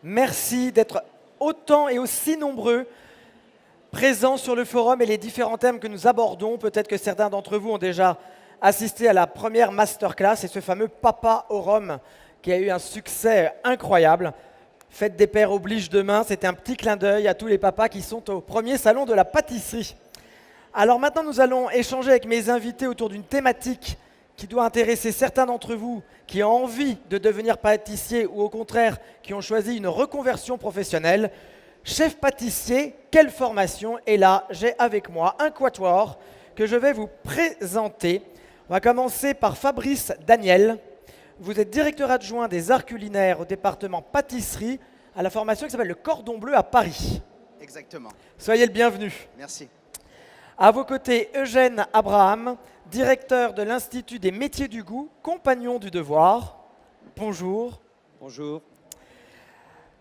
Merci d'être autant et aussi nombreux présents sur le forum et les différents thèmes que nous abordons. Peut-être que certains d'entre vous ont déjà assisté à la première masterclass et ce fameux Papa au Rhum qui a eu un succès incroyable. Fête des pères oblige demain, c'était un petit clin d'œil à tous les papas qui sont au premier salon de la pâtisserie. Alors maintenant, nous allons échanger avec mes invités autour d'une thématique qui doit intéresser certains d'entre vous qui ont envie de devenir pâtissier ou au contraire qui ont choisi une reconversion professionnelle. Chef pâtissier, quelle formation? Et là, j'ai avec moi un quatuor que je vais vous présenter. On va commencer par Fabrice Daniel. Vous êtes directeur adjoint des arts culinaires au département pâtisserie à la formation qui s'appelle le Cordon Bleu à Paris. Exactement. Soyez le bienvenu. Merci. À vos côtés, Eugène Abraham, directeur de l'Institut des métiers du goût, compagnon du devoir. Bonjour. Bonjour.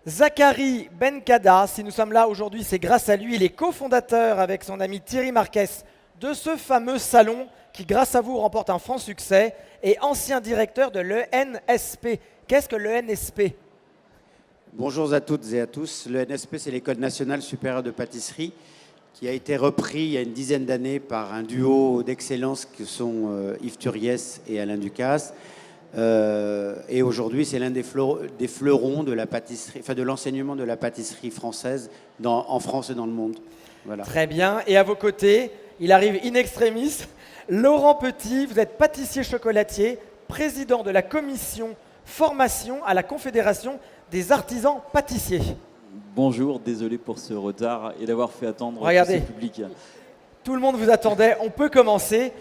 Zachary Benkada, si nous sommes là aujourd'hui, c'est grâce à lui. Il est cofondateur avec son ami Thierry Marquez de ce fameux salon qui, grâce à vous, remporte un franc succès et ancien directeur de l'ENSP. Qu'est-ce que l'ENSP? Bonjour à toutes et à tous. Le NSP, c'est l'École nationale supérieure de pâtisserie qui a été repris il y a une dizaine d'années par un duo d'excellence que sont Yves Turiès et Alain Ducasse. Et aujourd'hui, c'est l'un des fleurons de la pâtisserie, enfin de l'enseignement de la pâtisserie française en France et dans le monde. Voilà. Très bien. Et à vos côtés, il arrive in extremis, Laurent Petit, vous êtes pâtissier chocolatier, président de la commission formation à la Confédération des artisans pâtissiers. Bonjour, désolé pour ce retard et d'avoir fait attendre Regardez, ce public. Tout le monde vous attendait, on peut commencer.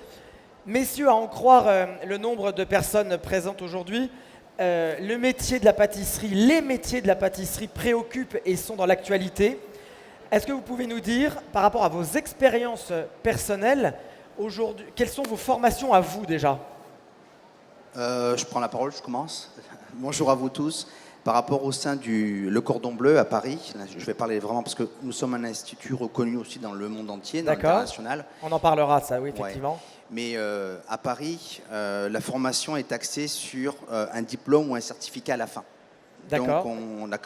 Messieurs, à en croire le nombre de personnes présentes aujourd'hui, le métier de la pâtisserie, les métiers de la pâtisserie préoccupent et sont dans l'actualité. Est-ce que vous pouvez nous dire, par rapport à vos expériences personnelles, aujourd'hui, quelles sont vos formations à vous déjà? Je prends la parole, je commence. Bonjour à vous tous. Par rapport au sein du Le Cordon Bleu à Paris, là, je vais parler vraiment parce que nous sommes un institut reconnu aussi dans le monde entier, dans l'international. On en parlera de ça, oui, effectivement. Ouais. Mais à Paris, la formation est axée sur un diplôme ou un certificat à la fin. D'accord. Donc on a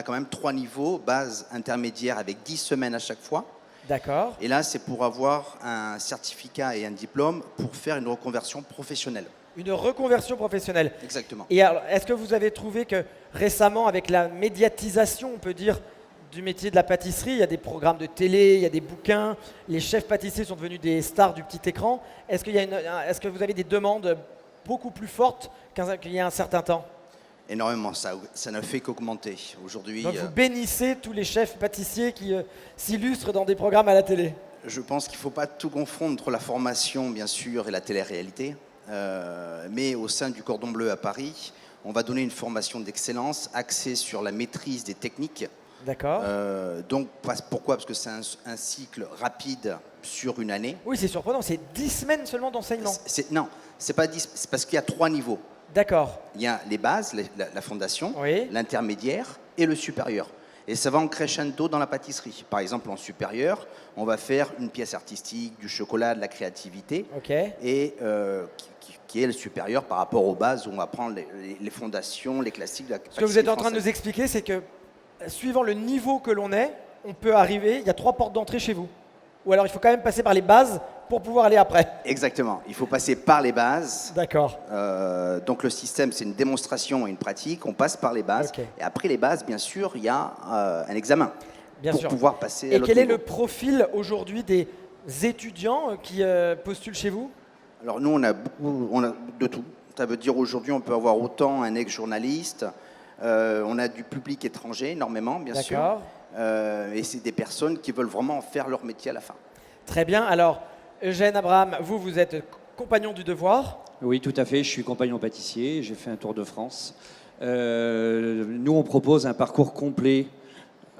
quand même 3 niveaux, base, intermédiaire, avec 10 semaines à chaque fois. D'accord. Et là, c'est pour avoir un certificat et un diplôme pour faire une reconversion professionnelle. Une reconversion professionnelle. Exactement. Et alors, est-ce que vous avez trouvé que récemment, avec la médiatisation, on peut dire, du métier de la pâtisserie, il y a des programmes de télé, il y a des bouquins, les chefs pâtissiers sont devenus des stars du petit écran. Est-ce que vous avez des demandes beaucoup plus fortes qu'il y a un certain temps? Énormément, ça ne fait qu'augmenter. Aujourd'hui, donc vous bénissez tous les chefs pâtissiers qui s'illustrent dans des programmes à la télé? Je pense qu'il ne faut pas tout confondre entre la formation, bien sûr, et la télé-réalité. Mais au sein du Cordon Bleu à Paris, on va donner une formation d'excellence axée sur la maîtrise des techniques. D'accord. Donc, pourquoi? Parce que c'est un cycle rapide sur une année. Oui, c'est surprenant, c'est 10 semaines seulement d'enseignement. Non, c'est pas 10, c'est parce qu'il y a 3 niveaux. D'accord. Il y a les bases, la fondation, oui, l'intermédiaire et le supérieur. Et ça va en crescendo dans la pâtisserie. Par exemple, en supérieur, on va faire une pièce artistique, du chocolat, de la créativité, et qui est le supérieur par rapport aux bases où on va prendre les fondations, les classiques de la pâtisserie. Ce que vous êtes en train de nous expliquer, c'est que suivant le niveau que l'on est, on peut arriver, il y a 3 portes d'entrée chez vous. Ou alors il faut quand même passer par les bases pour pouvoir aller après. Exactement, il faut passer par les bases. D'accord. Donc le système, c'est une démonstration et une pratique, on passe par les bases. Et après les bases, bien sûr, il y a un examen pour pouvoir passer à l'autre niveau. Et quel est le profil aujourd'hui des étudiants qui postulent chez vous? Alors nous, on a de tout. Ça veut dire aujourd'hui, on peut avoir autant un ex-journaliste, on a du public étranger énormément, bien sûr. Et c'est des personnes qui veulent vraiment faire leur métier à la fin. Très bien. Alors, Eugène Abraham, vous êtes compagnon du devoir? Oui, tout à fait. Je suis compagnon pâtissier. J'ai fait un tour de France. Nous, on propose un parcours complet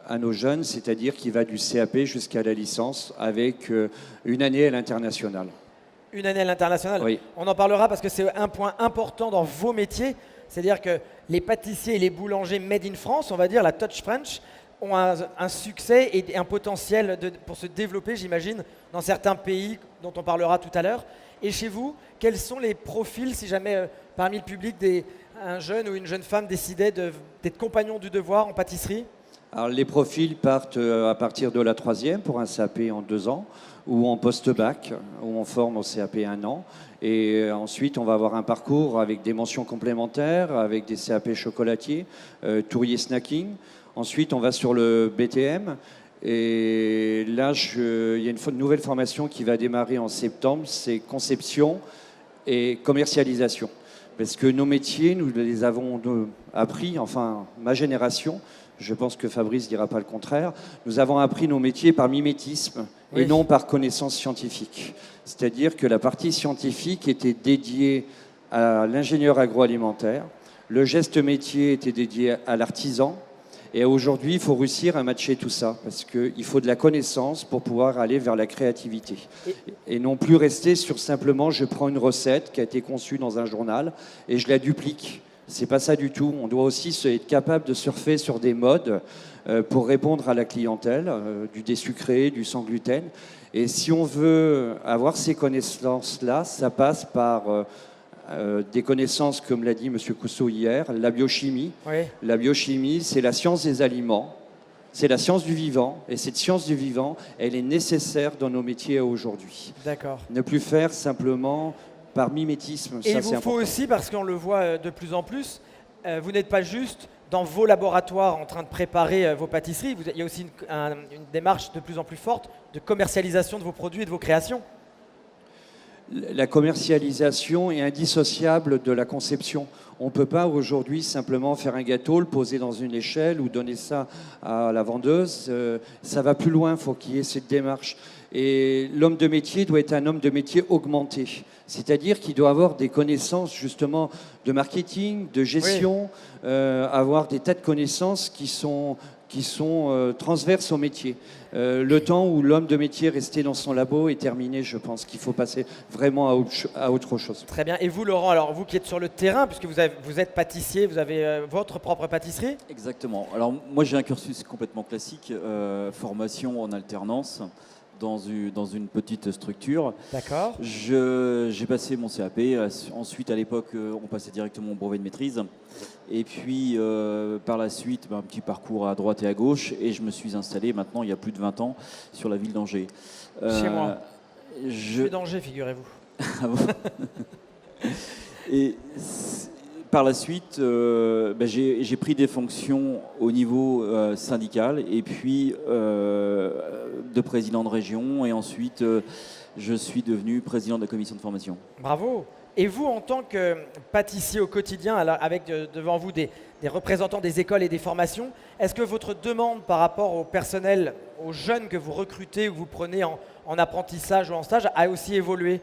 à nos jeunes, c'est-à-dire qui va du CAP jusqu'à la licence avec une année à l'international. Une année à l'international? Oui. On en parlera parce que c'est un point important dans vos métiers. C'est-à-dire que les pâtissiers et les boulangers made in France, on va dire la touch French, ont un succès et un potentiel pour se développer, j'imagine, dans certains pays dont on parlera tout à l'heure. Et chez vous, quels sont les profils, si jamais parmi le public, des un jeune ou une jeune femme décidait d'être compagnon du devoir en pâtisserie? Alors, les profils partent à partir de la 3e pour un CAP en 2 ans, ou en post-bac, où on forme au CAP 1 an. Et ensuite, on va avoir un parcours avec des mentions complémentaires, avec des CAP chocolatiers, tourier snacking. Ensuite, on va sur le BTM. Et là, il y a une nouvelle formation qui va démarrer en septembre, c'est conception et commercialisation. Parce que nos métiers, nous les avons appris, enfin, ma génération, je pense que Fabrice ne dira pas le contraire, nous avons appris nos métiers par mimétisme et non par connaissance scientifique. C'est-à-dire que la partie scientifique était dédiée à l'ingénieur agroalimentaire, le geste métier était dédié à l'artisan, et aujourd'hui, il faut réussir à matcher tout ça, parce qu'il faut de la connaissance pour pouvoir aller vers la créativité. Et non plus rester sur simplement, je prends une recette qui a été conçue dans un journal et je la duplique. C'est pas ça du tout. On doit aussi être capable de surfer sur des modes pour répondre à la clientèle, du désucré, du sans gluten. Et si on veut avoir ces connaissances-là, ça passe par des connaissances, comme l'a dit M. Cousseau hier, la biochimie. Oui. La biochimie, c'est la science des aliments, c'est la science du vivant. Et cette science du vivant, elle est nécessaire dans nos métiers aujourd'hui. D'accord. Ne plus faire simplement par mimétisme. Et ça, il vous faut aussi, parce qu'on le voit de plus en plus, vous n'êtes pas juste dans vos laboratoires en train de préparer vos pâtisseries, il y a aussi une démarche de plus en plus forte de commercialisation de vos produits et de vos créations. La commercialisation est indissociable de la conception. On ne peut pas aujourd'hui simplement faire un gâteau, le poser dans une échelle ou donner ça à la vendeuse. Ça va plus loin, il faut qu'il y ait cette démarche. Et l'homme de métier doit être un homme de métier augmenté. C'est-à-dire qu'il doit avoir des connaissances justement de marketing, de gestion, avoir des tas de connaissances qui sont transverses au métier. Le temps où l'homme de métier restait dans son labo est terminé, je pense qu'il faut passer vraiment à autre chose. Très bien. Et vous, Laurent, alors vous qui êtes sur le terrain, puisque vous êtes pâtissier, vous avez votre propre pâtisserie? Exactement. Alors moi j'ai un cursus complètement classique, formation en alternance dans une petite structure. D'accord. J'ai passé mon CAP, ensuite à l'époque on passait directement au brevet de maîtrise. Et puis par la suite, un petit parcours à droite et à gauche, et je me suis installé maintenant il y a plus de 20 ans sur la ville d'Angers. Chez moi. Je suis d'Angers, figurez-vous. Ah bon. Et par la suite, j'ai pris des fonctions au niveau syndical et puis de président de région, et ensuite je suis devenu président de la commission de formation. Bravo. Et vous, en tant que pâtissier au quotidien, avec devant vous des représentants des écoles et des formations, est-ce que votre demande par rapport au personnel, aux jeunes que vous recrutez ou que vous prenez en apprentissage ou en stage, a aussi évolué?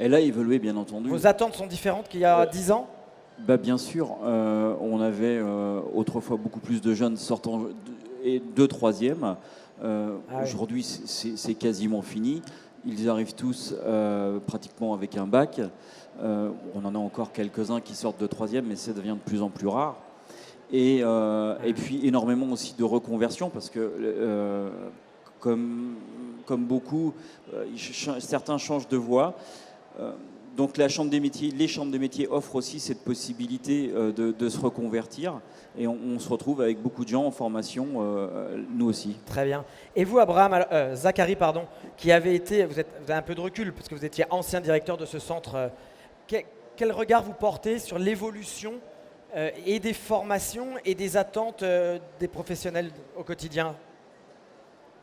Elle a évolué, bien entendu. Vos attentes sont différentes qu'il y a 10 ans? Bien sûr. On avait autrefois beaucoup plus de jeunes sortant de troisième. Aujourd'hui, c'est quasiment fini. Ils arrivent tous pratiquement avec un bac. On en a encore quelques-uns qui sortent de troisième, mais ça devient de plus en plus rare. Et puis énormément aussi de reconversion, parce que comme beaucoup, certains changent de voie. Donc les chambres des métiers offrent aussi cette possibilité de se reconvertir. Et on se retrouve avec beaucoup de gens en formation, nous aussi. Très bien. Et vous, Zachary, qui avez été, vous avez un peu de recul, parce que vous étiez ancien directeur de ce centre. Quel regard vous portez sur l'évolution et des formations et des attentes des professionnels au quotidien?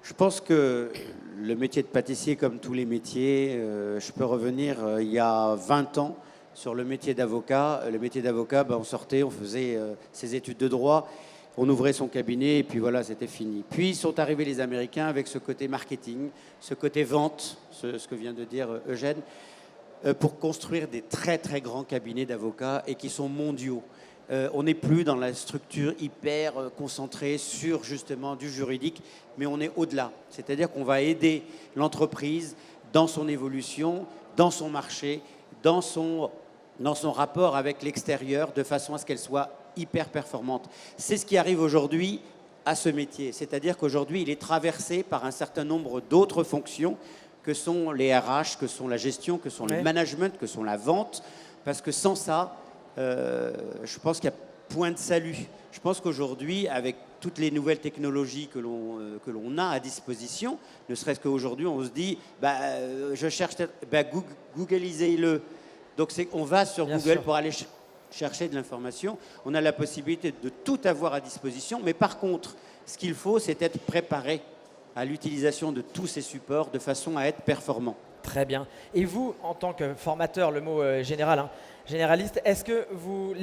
Je pense que le métier de pâtissier, comme tous les métiers, je peux revenir il y a 20 ans sur le métier d'avocat. Le métier d'avocat, on sortait, on faisait ses études de droit, on ouvrait son cabinet et puis voilà, c'était fini. Puis sont arrivés les Américains avec ce côté marketing, ce côté vente, ce que vient de dire Eugène, pour construire des très très grands cabinets d'avocats et qui sont mondiaux. On n'est plus dans la structure hyper concentrée sur justement du juridique, mais on est au-delà. C'est-à-dire qu'on va aider l'entreprise dans son évolution, dans son marché, dans son rapport avec l'extérieur, de façon à ce qu'elle soit hyper performante. C'est ce qui arrive aujourd'hui à ce métier. C'est-à-dire qu'aujourd'hui, il est traversé par un certain nombre d'autres fonctions que sont les RH, que sont la gestion, que sont le management, que sont la vente, parce que sans ça, je pense qu'il y a point de salut. Je pense qu'aujourd'hui, avec toutes les nouvelles technologies que l'on a à disposition, ne serait-ce qu'aujourd'hui, on se dit, je cherche, Googleisez-le. Donc on va sur Bien Google sûr. pour aller chercher de l'information. On a la possibilité de tout avoir à disposition, mais par contre, ce qu'il faut, c'est être préparé à l'utilisation de tous ces supports de façon à être performant. Très bien. Et vous, en tant que formateur, le mot général, hein, généraliste, est-ce que vous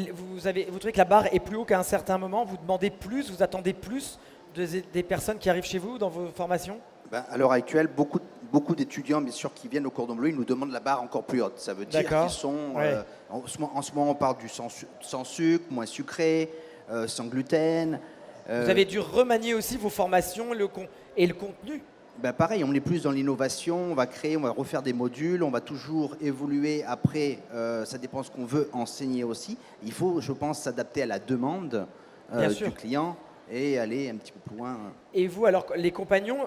trouvez que la barre est plus haut qu'à un certain moment? Vous demandez plus, vous attendez plus des personnes qui arrivent chez vous dans vos formations? À l'heure actuelle, beaucoup d'étudiants, bien sûr, qui viennent au Cordon Bleu, ils nous demandent la barre encore plus haute. Ça veut dire qu'ils sont... en ce moment, on parle du sans sucre, moins sucré, sans gluten. Vous avez dû remanier aussi vos formations et le contenu? Pareil, on est plus dans l'innovation, on va refaire des modules, on va toujours évoluer après, ça dépend de ce qu'on veut enseigner aussi. Il faut, je pense, s'adapter à la demande du client et aller un petit peu plus loin. Et vous, alors, les compagnons,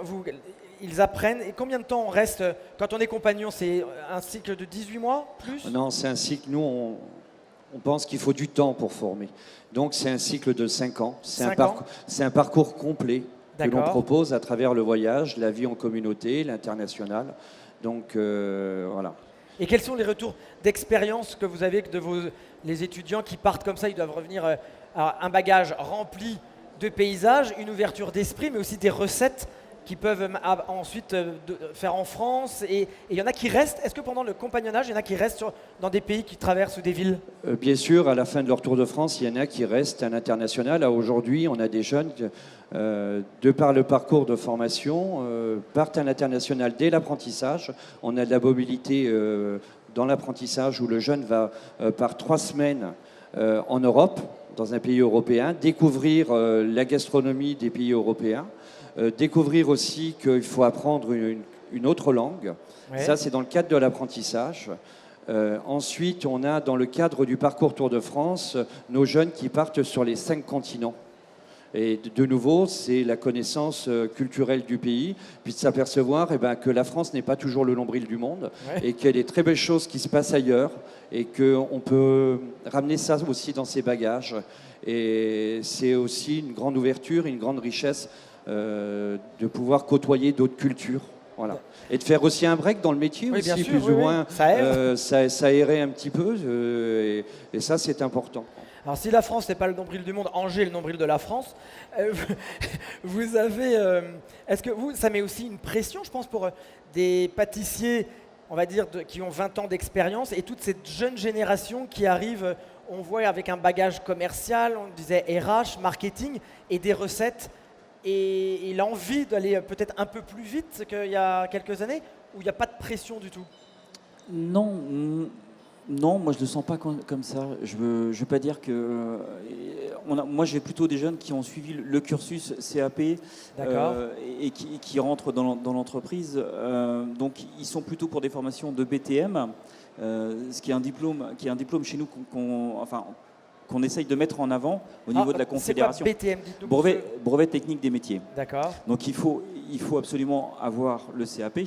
ils apprennent, et combien de temps on reste, quand on est compagnon, c'est un cycle de 18 mois, plus? Non, c'est un cycle, nous, on pense qu'il faut du temps pour former. Donc, c'est un cycle de 5 ans. C'est un parcours complet que l'on propose à travers le voyage, la vie en communauté, l'international. Donc, voilà. Et quels sont les retours d'expérience que vous avez les étudiants qui partent comme ça? Ils doivent revenir à un bagage rempli de paysages, une ouverture d'esprit, mais aussi des recettes qu'ils peuvent ensuite faire en France. Et il y en a qui restent. Est-ce que pendant le compagnonnage, il y en a qui restent dans des pays qui traversent ou des villes? Bien sûr, à la fin de leur Tour de France, il y en a qui restent à l'international. Aujourd'hui, on a des jeunes, de par le parcours de formation, partent à l'international dès l'apprentissage. On a de la mobilité dans l'apprentissage où le jeune va par 3 semaines en Europe, dans un pays européen, découvrir la gastronomie des pays européens. Découvrir aussi qu'il faut apprendre une autre langue. Ouais. Ça, c'est dans le cadre de l'apprentissage. Ensuite, on a dans le cadre du parcours Tour de France, nos jeunes qui partent sur les 5 continents. Et de nouveau, c'est la connaissance culturelle du pays, puis de s'apercevoir que la France n'est pas toujours le nombril du monde, et qu'il y a des très belles choses qui se passent ailleurs, et qu'on peut ramener ça aussi dans ses bagages. Et c'est aussi une grande ouverture, une grande richesse de pouvoir côtoyer d'autres cultures. Voilà. Et de faire aussi un break dans le métier aussi, bien sûr, plus ou moins. Ça aérait un petit peu, et ça, c'est important. Alors, si la France n'est pas le nombril du monde, Angers est le nombril de la France, vous avez... est-ce que ça met aussi une pression, je pense, pour des pâtissiers, on va dire, qui ont 20 ans d'expérience, et toute cette jeune génération qui arrive, on voit, avec un bagage commercial, on disait RH, marketing, et des recettes, et l'envie d'aller peut-être un peu plus vite qu'il y a quelques années, où il n'y a pas de pression du tout? Non, moi je ne le sens pas comme ça. Je veux pas dire que... moi j'ai plutôt des jeunes qui ont suivi le cursus CAP et qui rentrent dans l'entreprise. Donc ils sont plutôt pour des formations de BTM, ce qui est un diplôme chez nous qu'on essaye de mettre en avant au niveau de la Confédération. C'est quoi BTM? Brevet technique des métiers. D'accord. Donc il faut absolument avoir le CAP,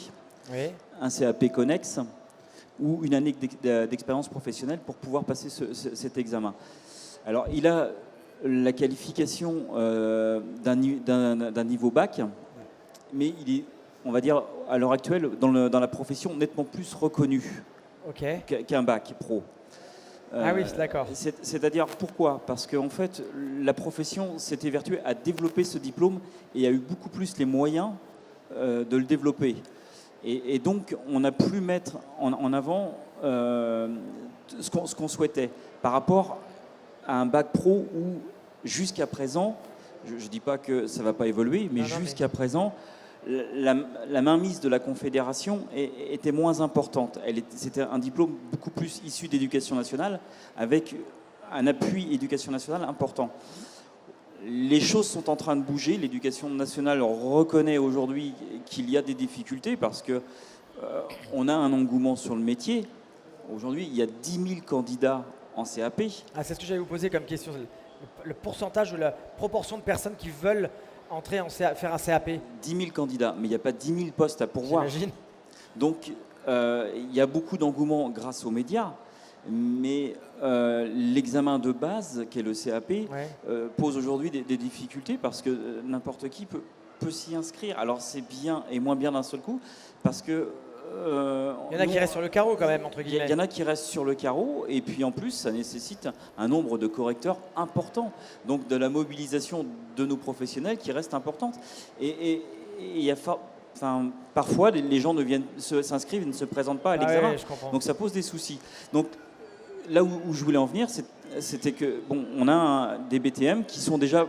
un CAP connexe, ou une année d'expérience professionnelle pour pouvoir passer cet examen. Alors, il a la qualification d'un niveau bac, mais il est, on va dire, à l'heure actuelle, dans la profession, nettement plus reconnu qu'un bac pro. Ah oui, d'accord. C'est-à-dire, pourquoi? Parce qu'en fait, la profession s'est évertuée à développer ce diplôme et a eu beaucoup plus les moyens de le développer. Et donc, on a pu mettre en avant ce qu'on souhaitait par rapport à un bac pro où, jusqu'à présent, je ne dis pas que ça ne va pas évoluer, mais jusqu'à présent, la mainmise de la Confédération était moins importante. C'était un diplôme beaucoup plus issu d'éducation nationale, avec un appui éducation nationale important. Les choses sont en train de bouger. L'éducation nationale reconnaît aujourd'hui qu'il y a des difficultés parce qu'on a un engouement sur le métier. Aujourd'hui, il y a 10 000 candidats en CAP. Ah, c'est ce que j'allais vous poser comme question. Le pourcentage ou la proportion de personnes qui veulent entrer faire un CAP. 10 000 candidats, mais il n'y a pas 10 000 postes à pourvoir. J'imagine. Donc, il y a beaucoup d'engouement grâce aux médias. Mais l'examen de base, qui est le CAP, pose aujourd'hui des difficultés parce que n'importe qui peut s'y inscrire. Alors c'est bien et moins bien d'un seul coup, parce que... il y en a qui restent sur le carreau quand même, entre guillemets. Il y en a qui restent sur le carreau, et puis en plus, ça nécessite un nombre de correcteurs important. Donc de la mobilisation de nos professionnels qui reste importante. Et il y a parfois, les gens s'inscrivent et ne se présentent pas à l'examen. Donc ça pose des soucis. Donc là où je voulais en venir, c'était que on a des BTM qui sont déjà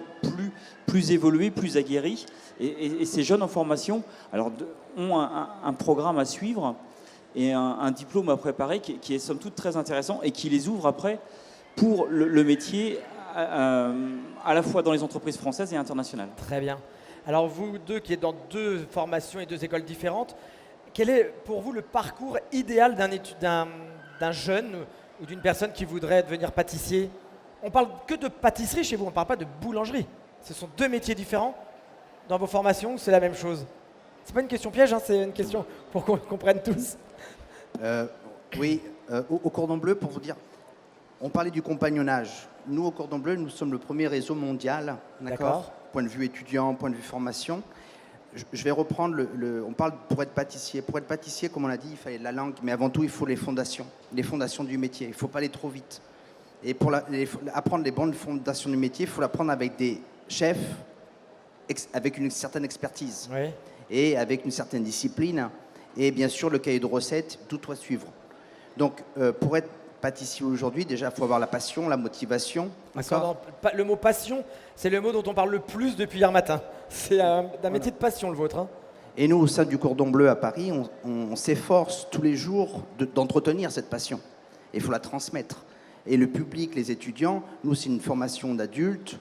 plus évolués, plus aguerris, et ces jeunes en formation ont un programme à suivre et un diplôme à préparer qui est somme toute très intéressant et qui les ouvre après pour le métier à la fois dans les entreprises françaises et internationales. Très bien. Alors vous deux qui êtes dans 2 formations et 2 écoles différentes, quel est pour vous le parcours idéal d'un jeune ou d'une personne qui voudrait devenir pâtissier? On parle que de pâtisserie chez vous, on ne parle pas de boulangerie. Ce sont 2 métiers différents. Dans vos formations, c'est la même chose. C'est pas une question piège, hein, c'est une question pour qu'on comprenne tous. Oui, au Cordon Bleu, pour vous dire, on parlait du compagnonnage. Nous, au Cordon Bleu, nous sommes le premier réseau mondial, d'accord ? Point de vue étudiant, point de vue formation. Je vais reprendre on parle pour être pâtissier. Pour être pâtissier, comme on l'a dit, il fallait de la langue, mais avant tout, il faut les fondations du métier. Il ne faut pas aller trop vite. Et pour apprendre les bonnes fondations du métier, il faut l'apprendre avec des chefs avec une certaine expertise et avec une certaine discipline. Et bien sûr, le cahier de recettes, tout doit suivre. Donc, pour être pâtissier aujourd'hui, déjà, il faut avoir la passion, la motivation. Le mot passion, c'est le mot dont on parle le plus depuis hier matin. C'est d'un métier de passion, le vôtre. Hein. Et nous, au sein du Cordon Bleu à Paris, on s'efforce tous les jours d'entretenir cette passion. Et il faut la transmettre. Et le public, les étudiants, nous, c'est une formation d'adultes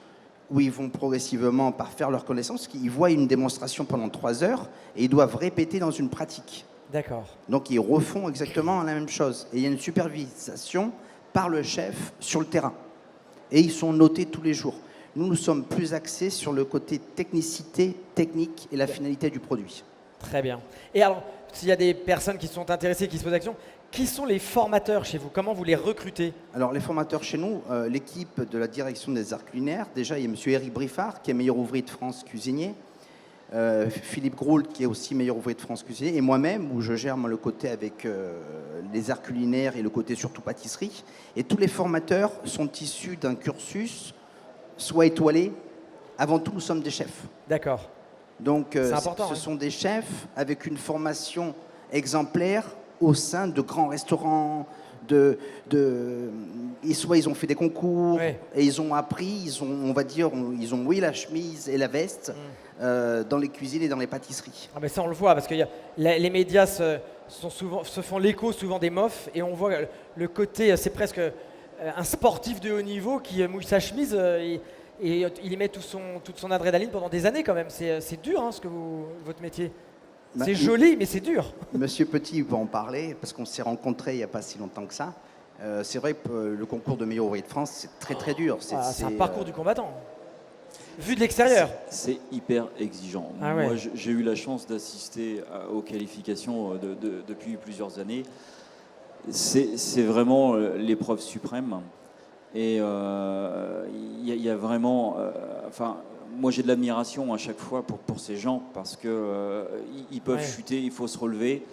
où ils vont progressivement par faire leur connaissance, ils voient une démonstration pendant 3 heures et ils doivent répéter dans une pratique. D'accord. Donc ils refont exactement la même chose. Et il y a une supervision par le chef sur le terrain. Et ils sont notés tous les jours. Nous sommes plus axés sur le côté technicité, technique et la finalité du produit. Très bien. Et alors, s'il y a des personnes qui sont intéressées, qui se posent la question, qui sont les formateurs chez vous? Comment vous les recrutez? Alors, les formateurs chez nous, l'équipe de la direction des arts culinaires, déjà, il y a M. Éric Briffard, qui est meilleur ouvrier de France cuisinier, Philippe Groult, qui est aussi meilleur ouvrier de France cuisinier, et moi-même, où je gère le côté avec les arts culinaires et le côté surtout pâtisserie. Et tous les formateurs sont issus d'un cursus, soit étoilé. Avant tout, nous sommes des chefs. D'accord. Donc, ce sont des chefs avec une formation exemplaire au sein de grands restaurants, soit ils ont fait des concours et ils ont appris, ils ont mouillé la chemise et la veste dans les cuisines et dans les pâtisseries. Ah ben ça on le voit parce que les médias se font l'écho souvent des mofs et on voit le côté, c'est presque un sportif de haut niveau qui mouille sa chemise et il y met toute son adrénaline pendant des années quand même. C'est dur hein, votre métier. C'est joli, mais c'est dur. Monsieur Petit peut en parler, parce qu'on s'est rencontrés il n'y a pas si longtemps que ça. C'est vrai que le concours de meilleur ouvrier de France, c'est très très dur. C'est un parcours du combattant, vu de l'extérieur. C'est hyper exigeant. Moi, j'ai eu la chance d'assister aux qualifications depuis plusieurs années. C'est vraiment l'épreuve suprême. Et il y a vraiment... moi, j'ai de l'admiration à chaque fois pour ces gens parce qu'ils peuvent chuter, il faut se relever.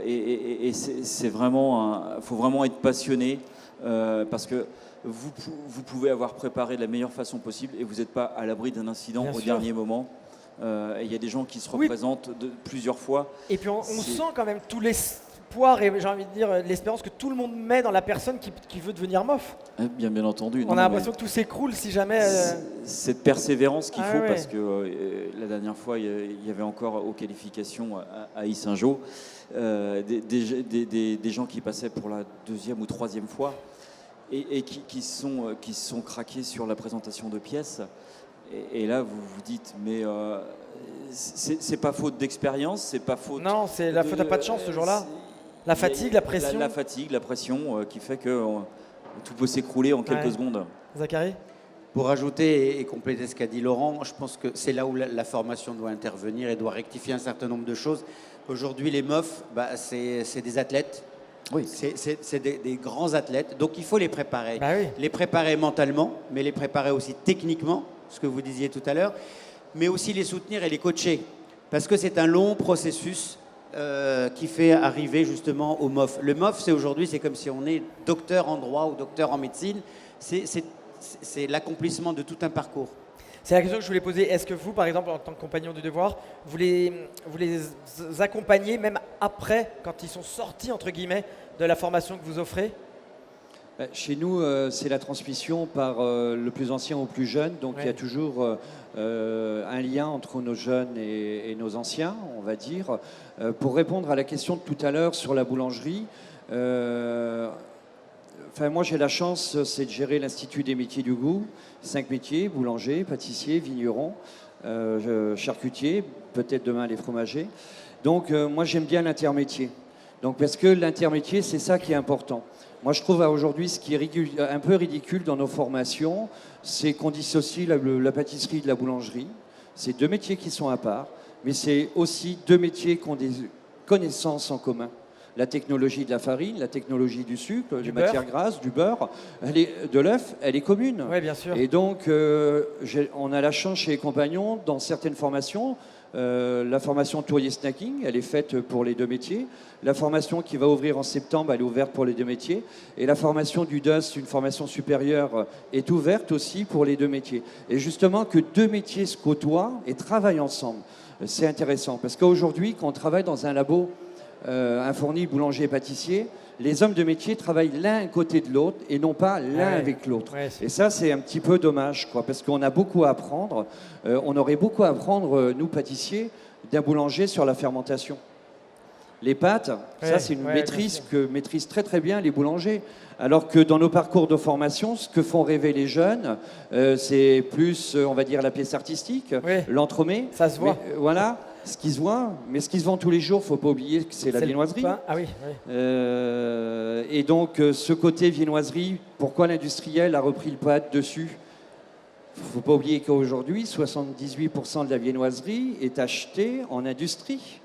Et c'est vraiment... faut vraiment être passionné parce que vous pouvez avoir préparé de la meilleure façon possible et vous n'êtes pas à l'abri d'un incident au dernier moment. Il y a des gens qui se représentent plusieurs fois. Et puis on sent quand même tous l'espoir et j'ai envie de dire l'espérance que tout le monde met dans la personne qui veut devenir MOF. Bien entendu. On a l'impression que tout s'écroule si jamais... Cette persévérance qu'il faut parce que la dernière fois, il y avait encore aux qualifications à Yssingeaux des gens qui passaient pour la 2e ou 3e fois et qui se sont craqués sur la présentation de pièces. Et là, vous vous dites, mais c'est pas faute d'expérience, c'est pas faute... Non, c'est la faute à pas de chance ce jour-là. La fatigue, la pression. La fatigue, la pression qui fait que tout peut s'écrouler en quelques secondes. Zachary ? Pour ajouter et compléter ce qu'a dit Laurent, je pense que c'est là où la formation doit intervenir et doit rectifier un certain nombre de choses. Aujourd'hui, les MOF, c'est des athlètes. Oui. C'est des grands athlètes, donc il faut les préparer. Bah oui. Les préparer mentalement, mais les préparer aussi techniquement, ce que vous disiez tout à l'heure, mais aussi les soutenir et les coacher. Parce que c'est un long processus qui fait arriver justement au MOF. Le MOF, c'est aujourd'hui, c'est comme si on est docteur en droit ou docteur en médecine. C'est l'accomplissement de tout un parcours. C'est la question que je voulais poser. Est-ce que vous, par exemple, en tant que compagnon du devoir, vous les accompagnez même après, quand ils sont sortis, entre guillemets, de la formation que vous offrez? Chez nous, c'est la transmission par le plus ancien au plus jeune. Donc il y a toujours un lien entre nos jeunes et nos anciens, on va dire. Pour répondre à la question de tout à l'heure sur la boulangerie, moi j'ai la chance, c'est de gérer l'Institut des métiers du goût. 5 métiers: boulanger, pâtissier, vigneron, charcutier, peut-être demain les fromagers. Donc moi j'aime bien l'intermétier. Donc parce que l'intermétier, c'est ça qui est important. Moi, je trouve aujourd'hui ce qui est un peu ridicule dans nos formations, c'est qu'on dissocie la pâtisserie de la boulangerie. C'est 2 métiers qui sont à part, mais c'est aussi 2 métiers qui ont des connaissances en commun. La technologie de la farine, la technologie du sucre, des matières grasses, du beurre, de l'œuf, elle est commune. Oui, bien sûr. Et donc, on a la chance chez les compagnons, dans certaines formations, la formation tourier snacking, elle est faite pour les 2 métiers. La formation qui va ouvrir en septembre, elle est ouverte pour les 2 métiers. Et la formation du DUS, une formation supérieure, est ouverte aussi pour les 2 métiers. Et justement, que 2 métiers se côtoient et travaillent ensemble, c'est intéressant. Parce qu'aujourd'hui, quand on travaille dans un labo, un fournil boulanger et pâtissier, les hommes de métier travaillent l'un à côté de l'autre et non pas l'un avec l'autre. Ouais, et ça, c'est un petit peu dommage, quoi, parce qu'on a beaucoup à apprendre. On aurait beaucoup à apprendre, nous, pâtissiers, d'un boulanger sur la fermentation. Les pâtes, ça, c'est une maîtrise que maîtrisent très très bien les boulangers. Alors que dans nos parcours de formation, ce que font rêver les jeunes, c'est plus, on va dire, la pièce artistique, l'entremets. Ça se voit. Mais, voilà. Ce qui se voit, mais ce qui se vend tous les jours, il ne faut pas oublier que c'est la viennoiserie. Ah oui, oui. Et donc, ce côté viennoiserie, pourquoi l'industriel a repris le pas dessus? Il ne faut pas oublier qu'aujourd'hui, 78% de la viennoiserie est achetée en industrie.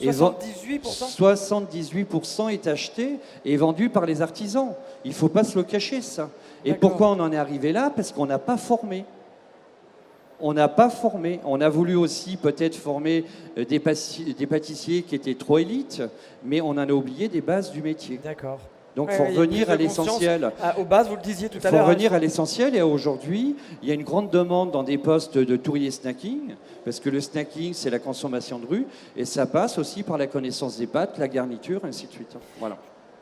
78% 78% est acheté et vendu par les artisans. Il ne faut pas se le cacher, ça. Et pourquoi on en est arrivé là? Parce qu'on n'a pas formé. On n'a pas formé. On a voulu aussi peut-être former des pâtissiers qui étaient trop élites, mais on en a oublié des bases du métier. D'accord. Donc il faut revenir à l'essentiel. Aux bases, vous le disiez tout à l'heure. Il faut revenir à l'essentiel. Et aujourd'hui, il y a une grande demande dans des postes de tourier snacking, parce que le snacking, c'est la consommation de rue, et ça passe aussi par la connaissance des pâtes, la garniture, ainsi de suite. Voilà.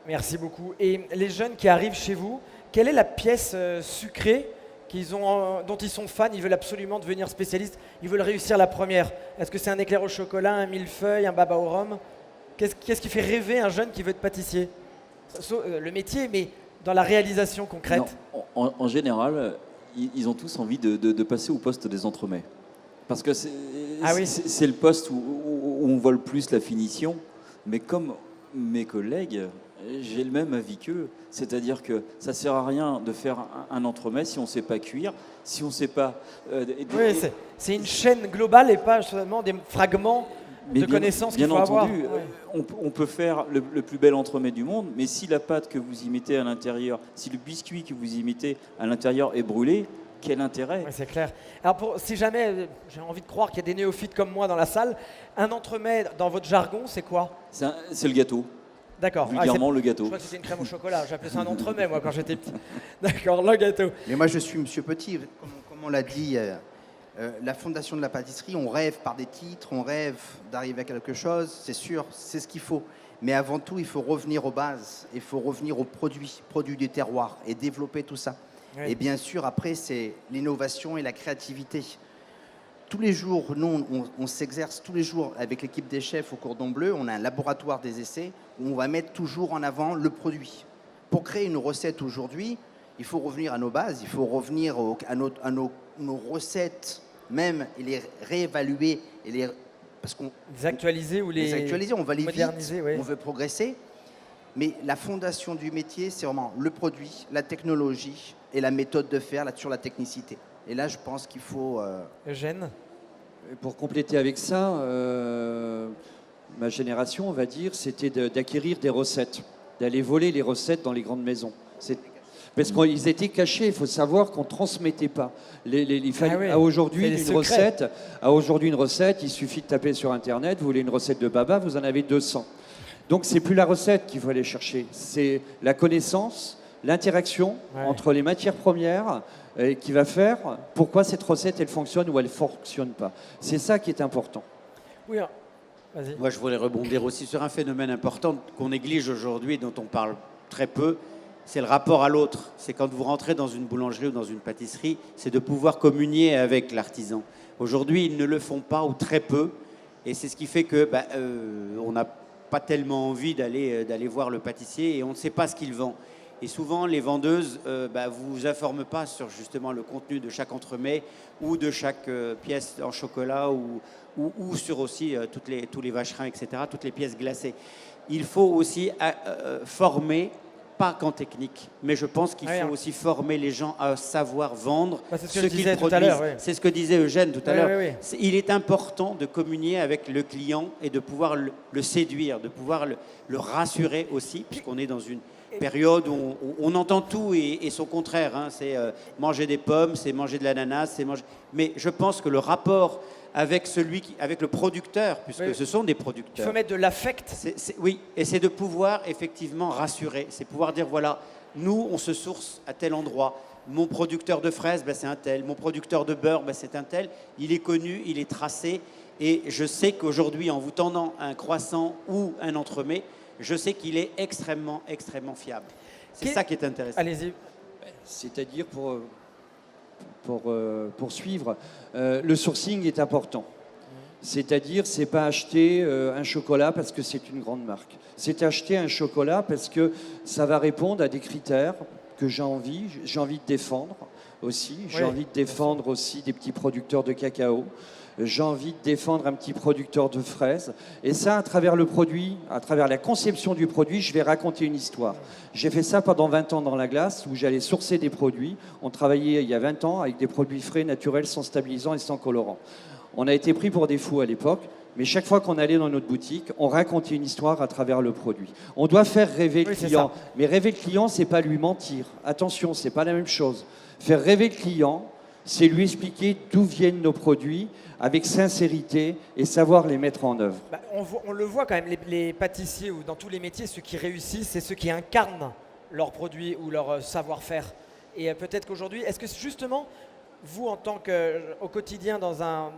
Merci beaucoup. Et les jeunes qui arrivent chez vous, quelle est la pièce sucrée dont ils sont fans, ils veulent absolument devenir spécialistes, ils veulent réussir la première? Est-ce que c'est un éclair au chocolat, un millefeuille, un baba au rhum? Qu'est-ce qui fait rêver un jeune qui veut être pâtissier? Le métier, mais dans la réalisation concrète. Non, en général, ils ont tous envie de passer au poste des entremets. Parce que c'est le poste où on voit le plus la finition. Mais comme mes collègues, j'ai le même avis qu'eux. C'est-à-dire que ça ne sert à rien de faire un entremets si on ne sait pas cuire, si on ne sait pas... oui, c'est une chaîne globale et pas seulement des fragments de connaissances qu'il faut avoir. Bien entendu, on peut faire le plus bel entremets du monde, mais si la pâte que vous y mettez à l'intérieur, si le biscuit que vous y mettez à l'intérieur est brûlé, quel intérêt? C'est clair. Alors, si jamais, j'ai envie de croire qu'il y a des néophytes comme moi dans la salle, un entremets, dans votre jargon, c'est quoi? C'est le gâteau. D'accord. Vulgairement, le gâteau. Je crois que c'était une crème au chocolat. J'appelais ça un entremets, moi, quand j'étais petit. D'accord, le gâteau. Mais moi, je suis Monsieur Petit. Comme on l'a dit, la fondation de la pâtisserie, on rêve par des titres, on rêve d'arriver à quelque chose, c'est sûr, c'est ce qu'il faut. Mais avant tout, il faut revenir aux bases, il faut revenir aux produits du terroir et développer tout ça. Oui. Et bien sûr, après, c'est l'innovation et la créativité. Tous les jours, nous, on s'exerce tous les jours avec l'équipe des chefs au Cordon Bleu. On a un laboratoire des essais où on va mettre toujours en avant le produit. Pour créer une recette aujourd'hui, il faut revenir à nos bases, il faut revenir à nos recettes même et les réévaluer. Parce qu'on les actualiser ou les actualiser, on va les moderniser, vite, on veut progresser. Mais la fondation du métier, c'est vraiment le produit, la technologie et la méthode de faire sur la technicité. Et là, je pense qu'il faut... Eugène ? Pour compléter avec ça, ma génération, on va dire, c'était d'acquérir des recettes d'aller voler les recettes dans les grandes maisons. Parce qu'ils étaient cachés, il faut savoir qu'on ne transmettait pas. À aujourd'hui, une recette, il suffit de taper sur Internet, vous voulez une recette de baba, vous en avez 200. Donc c'est plus la recette qu'il faut aller chercher, c'est la connaissance, l'interaction entre les matières premières qui va faire pourquoi cette recette elle fonctionne ou elle ne fonctionne pas. C'est ça qui est important. Oui, vas-y. Moi je voulais rebondir aussi sur un phénomène important qu'on néglige aujourd'hui, dont on parle très peu. C'est le rapport à l'autre. C'est quand vous rentrez dans une boulangerie ou dans une pâtisserie, c'est de pouvoir communier avec l'artisan. Aujourd'hui, ils ne le font pas ou très peu. Et c'est ce qui fait que on n'a pas tellement envie d'aller voir le pâtissier et on ne sait pas ce qu'il vend. Et souvent, les vendeuses vous informent pas sur justement le contenu de chaque entremets ou de chaque pièce en chocolat ou sur aussi tous les vacherins, etc., toutes les pièces glacées. Il faut aussi former, pas qu'en technique, mais je pense qu'il faut aussi former les gens à savoir vendre ce qu'ils produisent. C'est ce que disait Eugène tout à l'heure. Il est important de communier avec le client et de pouvoir le séduire, de pouvoir le rassurer aussi, puisqu'on est dans une période où on entend tout et son contraire. Hein. C'est manger des pommes, c'est manger de l'ananas, c'est manger... Mais je pense que le rapport avec le producteur, puisque ce sont des producteurs. Il faut mettre de l'affect. Oui, et c'est de pouvoir effectivement rassurer. C'est pouvoir dire, voilà, nous, on se source à tel endroit. Mon producteur de fraises, c'est un tel. Mon producteur de beurre, c'est un tel. Il est connu, il est tracé. Et je sais qu'aujourd'hui, en vous tendant un croissant ou un entremets, je sais qu'il est extrêmement, extrêmement fiable. C'est ça qui est intéressant. Allez-y. C'est-à-dire pour poursuivre, le sourcing est important. C'est-à-dire, c'est pas acheter un chocolat parce que c'est une grande marque. C'est acheter un chocolat parce que ça va répondre à des critères que j'ai envie de défendre aussi. J'ai envie de défendre aussi des petits producteurs de cacao. J'ai envie de défendre un petit producteur de fraises. Et ça, à travers le produit, à travers la conception du produit, je vais raconter une histoire. J'ai fait ça pendant 20 ans dans la glace, où j'allais sourcer des produits. On travaillait il y a 20 ans avec des produits frais, naturels, sans stabilisants et sans colorants. On a été pris pour des fous à l'époque, mais chaque fois qu'on allait dans notre boutique, on racontait une histoire à travers le produit. On doit faire rêver le client. Mais rêver le client, c'est pas lui mentir. Attention, c'est pas la même chose. Faire rêver le client, c'est lui expliquer d'où viennent nos produits avec sincérité et savoir les mettre en œuvre. On le voit quand même, les pâtissiers ou dans tous les métiers, ceux qui réussissent, c'est ceux qui incarnent leurs produits ou leur savoir-faire. Et peut-être qu'aujourd'hui, est-ce que justement, vous en tant qu'au quotidien dans une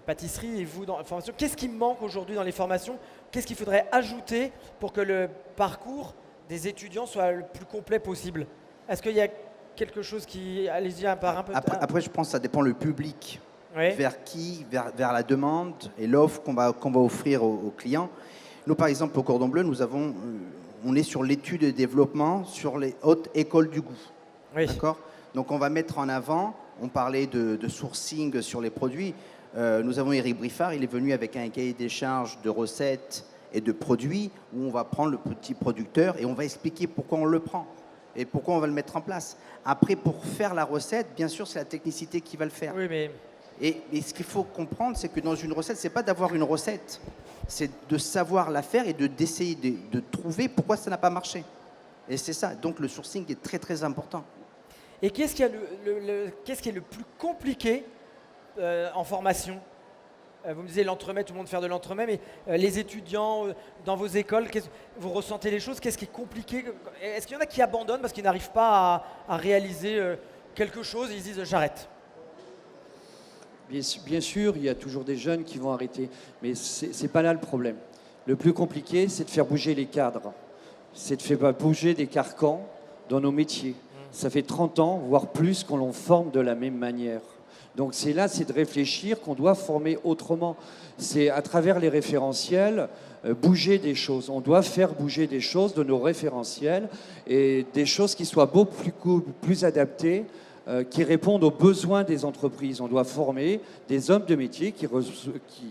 pâtisserie et vous dans la formation, qu'est-ce qui manque aujourd'hui dans les formations? Qu'est-ce qu'il faudrait ajouter pour que le parcours des étudiants soit le plus complet possible? Est-ce qu'il y a quelque chose qui... Allez-y, un par un peu. Après, je pense que ça dépend le public. Vers qui, vers la demande et l'offre qu'on va offrir aux clients. Nous, par exemple, au Cordon Bleu, on est sur l'étude et développement sur les hautes écoles du goût. D'accord ? Donc, on va mettre en avant, on parlait de sourcing sur les produits. Nous avons Eric Briffard, il est venu avec un cahier des charges de recettes et de produits où on va prendre le petit producteur et on va expliquer pourquoi on le prend et pourquoi on va le mettre en place. Après, pour faire la recette, bien sûr, c'est la technicité qui va le faire. Oui, mais... Et ce qu'il faut comprendre, c'est que dans une recette, ce n'est pas d'avoir une recette, c'est de savoir la faire et d'essayer de trouver pourquoi ça n'a pas marché. Et c'est ça. Donc le sourcing est très très important. Et qu'est-ce qui est le plus compliqué en formation? Vous me disiez l'entremet, tout le monde fait de l'entremet, mais les étudiants dans vos écoles, vous ressentez les choses? Qu'est-ce qui est compliqué? Est-ce qu'il y en a qui abandonnent parce qu'ils n'arrivent pas à réaliser quelque chose et ils se disent j'arrête? Bien sûr, il y a toujours des jeunes qui vont arrêter, mais ce n'est pas là le problème. Le plus compliqué, c'est de faire bouger les cadres, c'est de faire bouger des carcans dans nos métiers. Ça fait 30 ans, voire plus, qu'on l'on forme de la même manière. Donc c'est de réfléchir qu'on doit former autrement. C'est à travers les référentiels, bouger des choses. On doit faire bouger des choses de nos référentiels et des choses qui soient beaucoup plus adaptées, qui répondent aux besoins des entreprises. On doit former des hommes de métier qui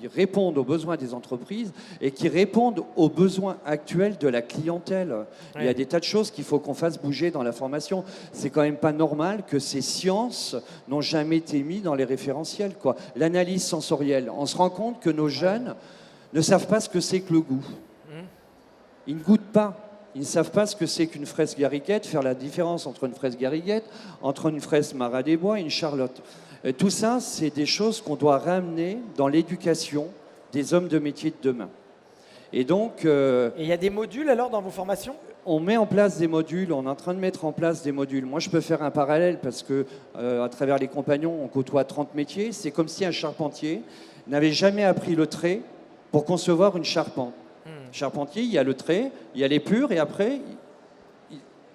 répondent aux besoins des entreprises et qui répondent aux besoins actuels de la clientèle. Il y a des tas de choses qu'il faut qu'on fasse bouger dans la formation. C'est quand même pas normal que ces sciences n'ont jamais été mises dans les référentiels, quoi. L'analyse sensorielle. On se rend compte que nos jeunes ne savent pas ce que c'est que le goût. Ils ne goûtent pas. Ils ne savent pas ce que c'est qu'une fraise Gariguette, faire la différence entre une fraise Gariguette, entre une fraise Marat des Bois et une Charlotte. Tout ça, c'est des choses qu'on doit ramener dans l'éducation des hommes de métier de demain. Et donc... Et il y a des modules alors dans vos formations ? On met en place des modules, on est en train de mettre en place des modules. Moi, je peux faire un parallèle parce que, à travers les compagnons, on côtoie 30 métiers. C'est comme si un charpentier n'avait jamais appris le trait pour concevoir une charpente. Charpentier, il y a le trait, il y a l'épure, et après,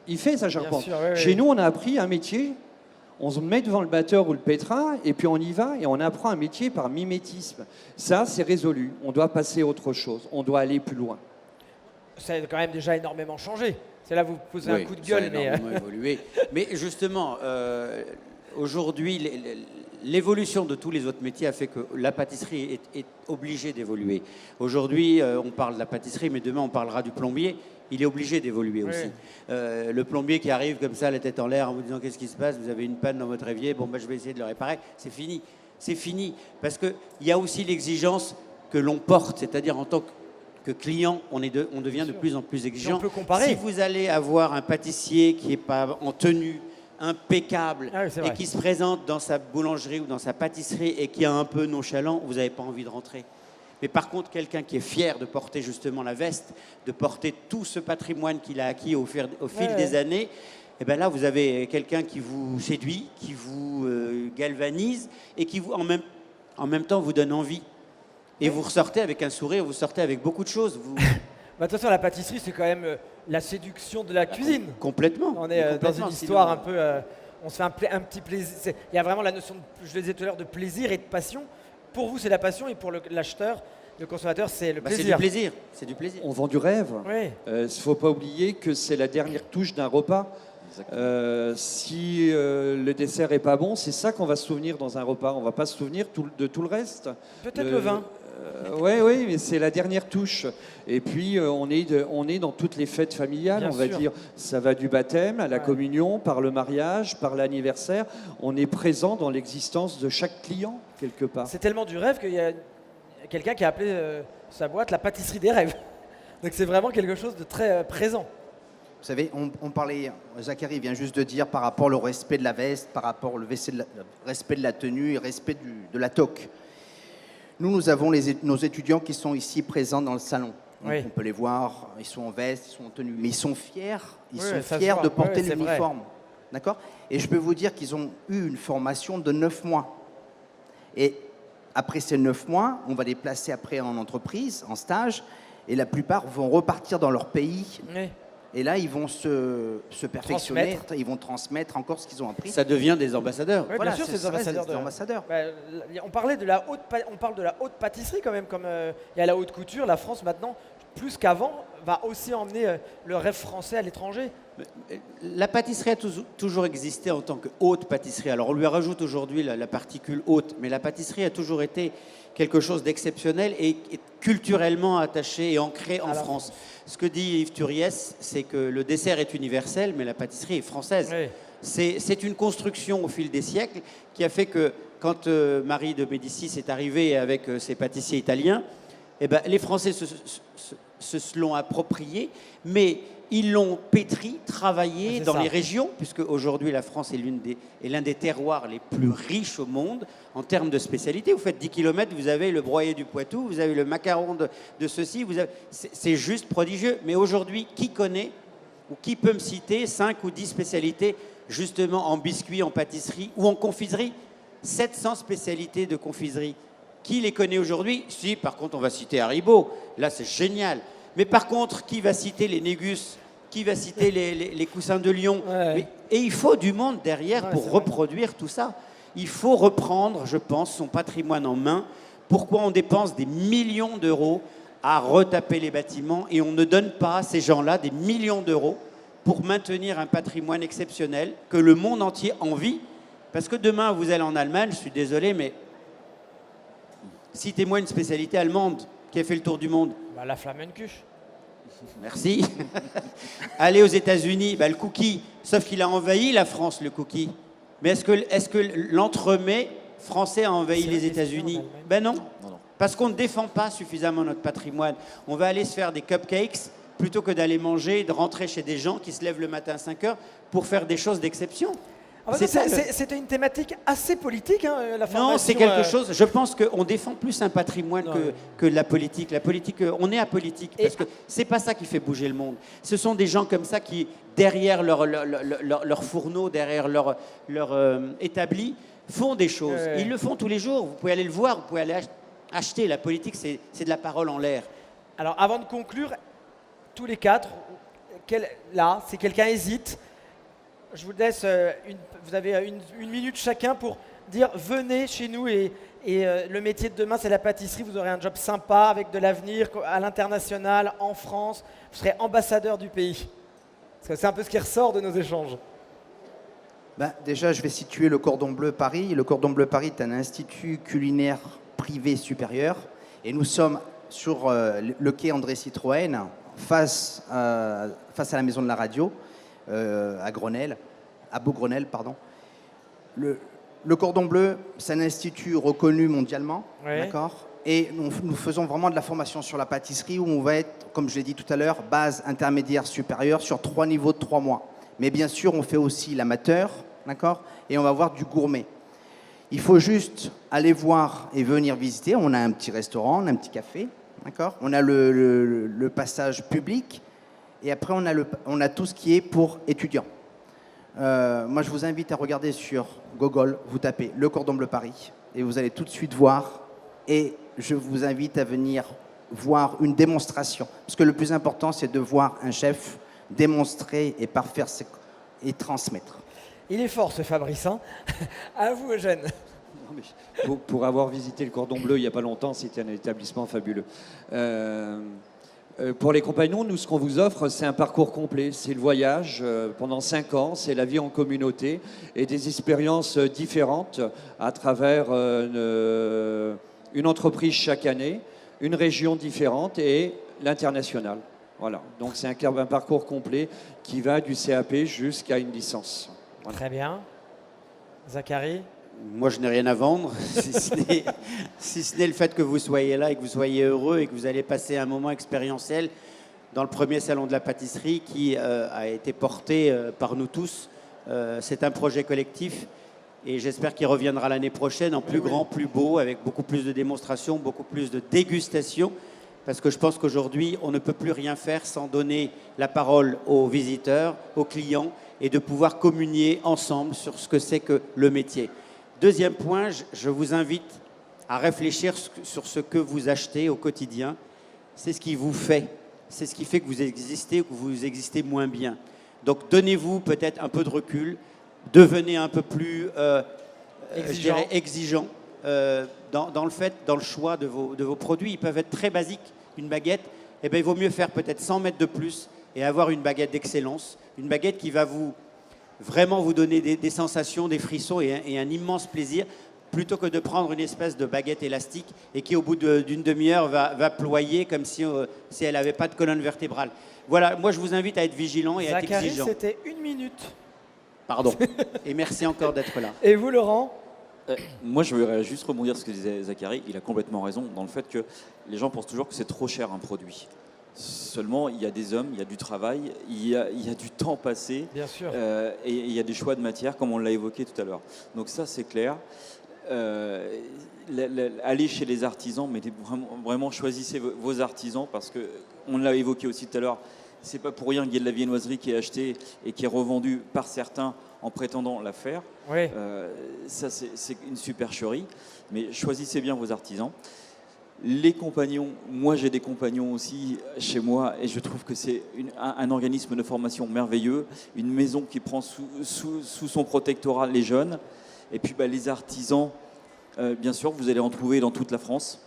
il fait sa charpente. Sûr, Chez nous, on a appris un métier, on se met devant le batteur ou le pétrin, et puis on y va, et on apprend un métier par mimétisme. Ça, c'est résolu. On doit passer à autre chose. On doit aller plus loin. Ça a quand même déjà énormément changé. C'est là où vous posez un coup de gueule. Ça a énormément évolué. Mais justement, aujourd'hui, l'évolution de tous les autres métiers a fait que la pâtisserie est obligée d'évoluer. Aujourd'hui, on parle de la pâtisserie, mais demain, on parlera du plombier. Il est obligé d'évoluer aussi. Le plombier qui arrive comme ça, la tête en l'air, en vous disant qu'est-ce qui se passe, vous avez une panne dans votre évier, bon, je vais essayer de le réparer. C'est fini. C'est fini. Parce qu'il y a aussi l'exigence que l'on porte, c'est-à-dire en tant que client, on devient de plus en plus exigeant. On peut comparer. Si vous allez avoir un pâtissier qui n'est pas en tenue, impeccable, et qui se présente dans sa boulangerie ou dans sa pâtisserie et qui est un peu nonchalant, vous n'avez pas envie de rentrer. Mais par contre, quelqu'un qui est fier de porter justement la veste, de porter tout ce patrimoine qu'il a acquis au fil des années, et bien là, vous avez quelqu'un qui vous séduit, qui vous galvanise et qui vous, en même temps vous donne envie. Et vous ressortez avec un sourire, vous sortez avec beaucoup de choses. De toute façon, la pâtisserie, c'est quand même la séduction de la cuisine. Complètement. On est dans une histoire un peu... on se fait un petit plaisir. Il y a vraiment la notion, je le disais tout à l'heure, de plaisir et de passion. Pour vous, c'est la passion, et pour l'acheteur, le consommateur, c'est le plaisir. C'est du plaisir. C'est du plaisir. On vend du rêve. Oui. Il ne faut pas oublier que c'est la dernière touche d'un repas. Si le dessert n'est pas bon, c'est ça qu'on va se souvenir dans un repas. On ne va pas se souvenir de tout le reste. Peut-être le vin. Oui, mais c'est la dernière touche. Et puis, on est dans toutes les fêtes familiales, Bien on va sûr. dire. Ça va du baptême à la communion, par le mariage, par l'anniversaire. On est présent dans l'existence de chaque client, quelque part. C'est tellement du rêve qu'il y a quelqu'un qui a appelé sa boîte la pâtisserie des rêves. Donc c'est vraiment quelque chose de très présent. Vous savez, on parlait, Zachary vient juste de dire par rapport au respect de la veste, par rapport au respect de la tenue et respect de la toque. Nous avons nos étudiants qui sont ici présents dans le salon. Donc, on peut les voir, ils sont en veste, ils sont en tenue, mais ils sont fiers, de porter l'uniforme. D'accord ? Et je peux vous dire qu'ils ont eu une formation de 9 mois. Et après ces 9 mois, on va les placer après en entreprise, en stage, et la plupart vont repartir dans leur pays. Oui. Et là, ils vont se perfectionner, ils vont transmettre encore ce qu'ils ont appris. Ça devient des ambassadeurs. Oui, Voilà, bien sûr, c'est des ambassadeurs. des ambassadeurs. On parle de la haute pâtisserie quand même, comme il y a la haute couture. La France maintenant, plus qu'avant, va aussi emmener le rêve français à l'étranger. La pâtisserie a toujours existé en tant que haute pâtisserie. Alors on lui rajoute aujourd'hui la particule haute, mais la pâtisserie a toujours été quelque chose d'exceptionnel et culturellement attaché et ancré en France. Ce que dit Yves Turiès, c'est que le dessert est universel, mais la pâtisserie est française. Oui. C'est une construction au fil des siècles qui a fait que quand Marie de Médicis est arrivée avec ses pâtissiers italiens, eh ben, les Français se l'ont approprié, mais ils l'ont pétri, travaillé dans les régions, puisque aujourd'hui la France est l'un des terroirs les plus riches au monde en termes de spécialités. Vous faites 10 km, vous avez le broyé du Poitou, vous avez le macaron de ceci, c'est juste prodigieux. Mais aujourd'hui, qui connaît ou qui peut me citer 5 ou 10 spécialités justement en biscuits, en pâtisserie ou en confiserie ? 700 spécialités de confiserie. Qui les connaît aujourd'hui ? Si, par contre, on va citer Haribo. Là, c'est génial. Mais par contre, qui va citer les Négus ? Qui va citer les coussins de Lyon ? Et il faut du monde derrière pour reproduire tout ça. Il faut reprendre, je pense, son patrimoine en main. Pourquoi on dépense des millions d'euros à retaper les bâtiments et on ne donne pas à ces gens-là des millions d'euros pour maintenir un patrimoine exceptionnel que le monde entier envie ? Parce que demain, vous allez en Allemagne, je suis désolé, mais citez-moi une spécialité allemande qui a fait le tour du monde. La Flamencuche. Merci. Allez aux États-Unis, le cookie, sauf qu'il a envahi la France, le cookie. Mais est-ce que l'entremets français a envahi les États-Unis ? Ben non. Parce qu'on ne défend pas suffisamment notre patrimoine. On va aller se faire des cupcakes plutôt que d'aller manger, de rentrer chez des gens qui se lèvent le matin à 5 heures pour faire des choses d'exception. C'était une thématique assez politique, hein, la formation. Non, c'est quelque chose. Je pense qu'on défend plus un patrimoine que la politique. La politique, on est apolitique parce que c'est pas ça qui fait bouger le monde. Ce sont des gens comme ça qui, derrière leur fourneau, derrière leur établi, font des choses. Ils le font tous les jours. Vous pouvez aller le voir, vous pouvez aller acheter. La politique, c'est de la parole en l'air. Alors, avant de conclure, tous les quatre, là, si quelqu'un hésite, je vous laisse, vous avez une minute chacun pour dire venez chez nous et le métier de demain c'est la pâtisserie, vous aurez un job sympa avec de l'avenir à l'international, en France, vous serez ambassadeur du pays. Parce que c'est un peu ce qui ressort de nos échanges. Déjà, je vais situer le Cordon Bleu Paris. Le Cordon Bleu Paris est un institut culinaire privé supérieur et nous sommes sur le quai André Citroën, face à la maison de la radio. À Beaugrenelle, pardon. Le Cordon Bleu, c'est un institut reconnu mondialement, d'accord. Et nous faisons vraiment de la formation sur la pâtisserie où on va être, comme je l'ai dit tout à l'heure, base, intermédiaire, supérieure sur 3 niveaux de 3 mois. Mais bien sûr, on fait aussi l'amateur, d'accord. Et on va voir du gourmet. Il faut juste aller voir et venir visiter. On a un petit restaurant, on a un petit café, d'accord. On a le passage public. Et après, on a tout ce qui est pour étudiants. Moi, je vous invite à regarder sur Google, vous tapez Le Cordon Bleu Paris, et vous allez tout de suite voir. Et je vous invite à venir voir une démonstration. Parce que le plus important, c'est de voir un chef démontrer et parfaire et transmettre. Il est fort, ce Fabrice. Hein. À vous, Eugène. Pour avoir visité le Cordon Bleu il n'y a pas longtemps, c'était un établissement fabuleux. Pour les compagnons, nous, ce qu'on vous offre, c'est un parcours complet. C'est le voyage pendant 5 ans, c'est la vie en communauté et des expériences différentes à travers une entreprise chaque année, une région différente et l'international. Voilà, donc c'est un parcours complet qui va du CAP jusqu'à une licence. Voilà. Très bien. Zachary ? Moi, je n'ai rien à vendre, si ce n'est le fait que vous soyez là et que vous soyez heureux et que vous allez passer un moment expérientiel dans le premier salon de la pâtisserie qui a été porté par nous tous. C'est un projet collectif et j'espère qu'il reviendra l'année prochaine en plus grand, plus beau, avec beaucoup plus de démonstrations, beaucoup plus de dégustations. Parce que je pense qu'aujourd'hui, on ne peut plus rien faire sans donner la parole aux visiteurs, aux clients et de pouvoir communier ensemble sur ce que c'est que le métier. Deuxième point, je vous invite à réfléchir sur ce que vous achetez au quotidien. C'est ce qui vous fait. C'est ce qui fait que vous existez ou que vous existez moins bien. Donc donnez-vous peut-être un peu de recul. Devenez un peu plus exigeant dans le choix de vos produits. Ils peuvent être très basiques. Une baguette, eh bien, il vaut mieux faire peut-être 100 mètres de plus et avoir une baguette d'excellence. Une baguette qui va vraiment vous donner des sensations, des frissons et un immense plaisir, plutôt que de prendre une espèce de baguette élastique et qui, au bout d'une demi-heure, va ployer comme si elle n'avait pas de colonne vertébrale. Voilà, moi, je vous invite à être vigilant et à être exigeant. C'était 1 minute. Pardon. Et merci encore d'être là. Et vous, Laurent ? Moi, je voudrais juste rebondir sur ce que disait Zachary. Il a complètement raison dans le fait que les gens pensent toujours que c'est trop cher un produit. Seulement, il y a des hommes, il y a du travail, il y a du temps passé. Bien sûr. Et il y a des choix de matière, comme on l'a évoqué tout à l'heure. Donc ça, c'est clair. Allez chez les artisans, mais vraiment choisissez vos artisans, parce qu'on l'a évoqué aussi tout à l'heure, c'est pas pour rien qu'il y a de la viennoiserie qui est achetée et qui est revendue par certains en prétendant la faire. Oui. Ça, c'est une supercherie, mais choisissez bien vos artisans. Les compagnons, moi j'ai des compagnons aussi chez moi et je trouve que c'est un organisme de formation merveilleux, une maison qui prend sous son protectorat les jeunes. Et puis les artisans, bien sûr, vous allez en trouver dans toute la France.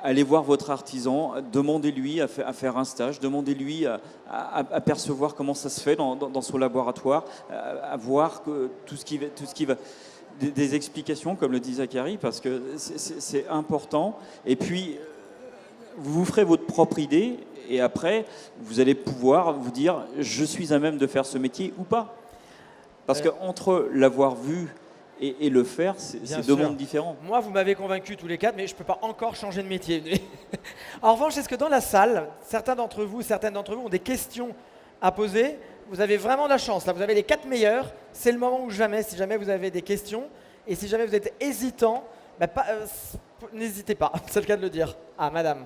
Allez voir votre artisan, demandez-lui à faire un stage, demandez-lui à percevoir comment ça se fait dans son laboratoire, à voir que tout ce qui va des explications, comme le dit Zachary, parce que c'est important. Et puis, vous vous ferez votre propre idée, et après, vous allez pouvoir vous dire, je suis à même de faire ce métier ou pas. Parce qu'entre l'avoir vu et le faire, c'est deux mondes différents. Moi, vous m'avez convaincu tous les quatre, mais je ne peux pas encore changer de métier. En revanche, est-ce que dans la salle, certaines d'entre vous ont des questions à poser? Vous avez vraiment de la chance. Là, vous avez les 4 meilleurs. C'est le moment ou jamais, si jamais vous avez des questions. Et si jamais vous êtes hésitant, n'hésitez pas. C'est le cas de le dire. Ah, madame.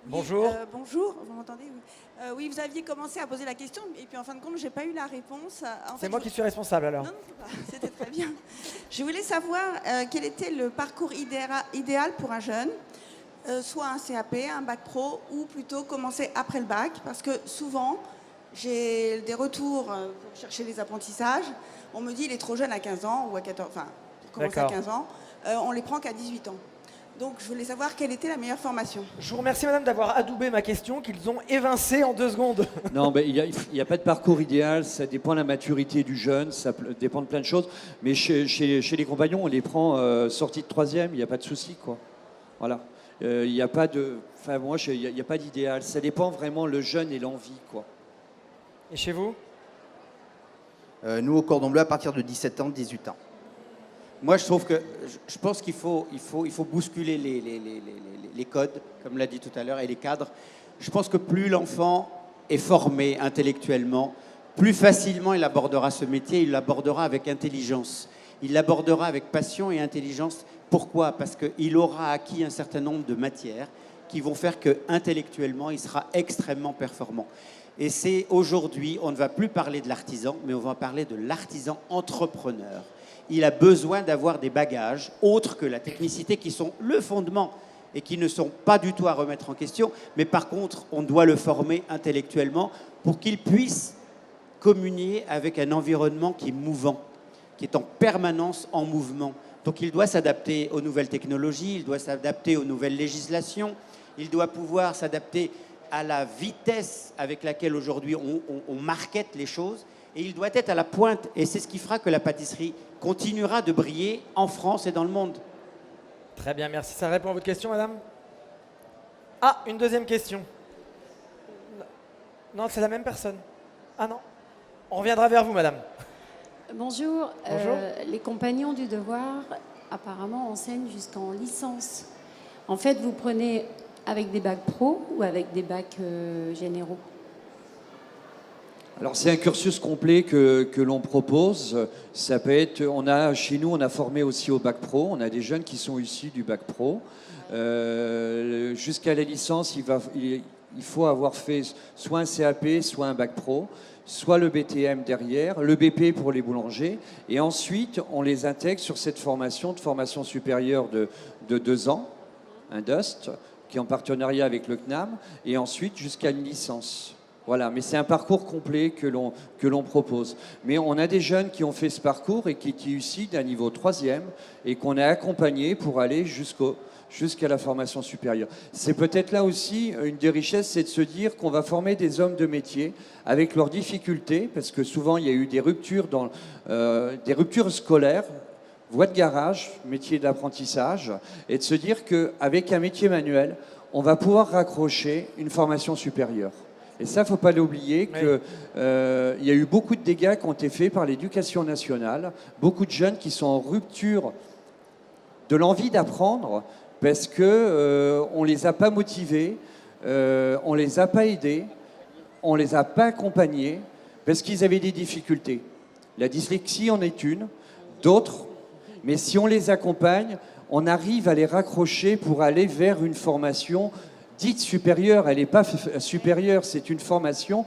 Bonjour. Oui, bonjour, vous m'entendez? Oui, vous aviez commencé à poser la question, et puis en fin de compte, je n'ai pas eu la réponse. C'est moi qui suis responsable alors. Non, c'était très bien. Je voulais savoir quel était le parcours idéal pour un jeune, soit un CAP, un bac pro, ou plutôt commencer après le bac, parce que souvent, j'ai des retours pour chercher des apprentissages. On me dit il est trop jeune à 15 ans, ou à 14, enfin, pour commencer à 15 ans, on les prend qu'à 18 ans. Donc, je voulais savoir quelle était la meilleure formation. Je vous remercie, madame, d'avoir adoubé ma question, qu'ils ont évincée en 2 secondes. Non, il n'y a pas de parcours idéal, ça dépend de la maturité du jeune, ça dépend de plein de choses. Mais chez les compagnons, on les prend sortis de 3e, il n'y a pas de souci, quoi. Voilà. Il n'y a pas de... Enfin, moi, il n'y a pas d'idéal. Ça dépend vraiment le jeune et l'envie, quoi. Et chez vous? Nous, au Cordon Bleu, à partir de 17 ans, 18 ans. Moi, je pense qu'il faut bousculer les codes, comme l'a dit tout à l'heure, et les cadres. Je pense que plus l'enfant est formé intellectuellement, plus facilement il abordera ce métier, il l'abordera avec intelligence. Il l'abordera avec passion et intelligence. Pourquoi? Parce qu'il aura acquis un certain nombre de matières qui vont faire qu'intellectuellement, il sera extrêmement performant. Et c'est aujourd'hui, on ne va plus parler de l'artisan, mais on va parler de l'artisan entrepreneur. Il a besoin d'avoir des bagages autres que la technicité qui sont le fondement et qui ne sont pas du tout à remettre en question. Mais par contre, on doit le former intellectuellement pour qu'il puisse communier avec un environnement qui est mouvant, qui est en permanence en mouvement. Donc il doit s'adapter aux nouvelles technologies, il doit s'adapter aux nouvelles législations, il doit pouvoir s'adapter à la vitesse avec laquelle aujourd'hui on markete les choses. Et il doit être à la pointe. Et c'est ce qui fera que la pâtisserie continuera de briller en France et dans le monde. Très bien, merci. Ça répond à votre question, madame? Ah, une deuxième question. Non, c'est la même personne. Ah non. On reviendra vers vous, madame. Bonjour. Bonjour. Les compagnons du devoir, apparemment, enseignent jusqu'en licence. En fait, vous prenez avec des bacs pro ou avec des bacs généraux? Alors c'est un cursus complet que l'on propose. Ça peut être, chez nous, on a formé aussi au bac pro. On a des jeunes qui sont issus du bac pro. Jusqu'à la licence, il faut avoir fait soit un CAP, soit un bac pro, soit le BTM derrière, le BP pour les boulangers. Et ensuite, on les intègre sur cette formation supérieure de 2 ans, un DUST, qui est en partenariat avec le CNAM, et ensuite jusqu'à une licence. Voilà, mais c'est un parcours complet que l'on propose. Mais on a des jeunes qui ont fait ce parcours et qui étaient issus d'un niveau 3e et qu'on a accompagnés pour aller jusqu'à la formation supérieure. C'est peut-être là aussi une des richesses, c'est de se dire qu'on va former des hommes de métier avec leurs difficultés, parce que souvent il y a eu des ruptures scolaires, voie de garage, métier d'apprentissage, et de se dire qu'avec un métier manuel, on va pouvoir raccrocher une formation supérieure. Et ça, il ne faut pas l'oublier, qu'il y a eu beaucoup de dégâts qui ont été faits par l'éducation nationale, beaucoup de jeunes qui sont en rupture de l'envie d'apprendre parce qu'on ne les a pas motivés, on ne les a pas aidés, on ne les a pas accompagnés parce qu'ils avaient des difficultés. La dyslexie en est une, d'autres, mais si on les accompagne, on arrive à les raccrocher pour aller vers une formation dite supérieure. Elle n'est pas supérieure, c'est une formation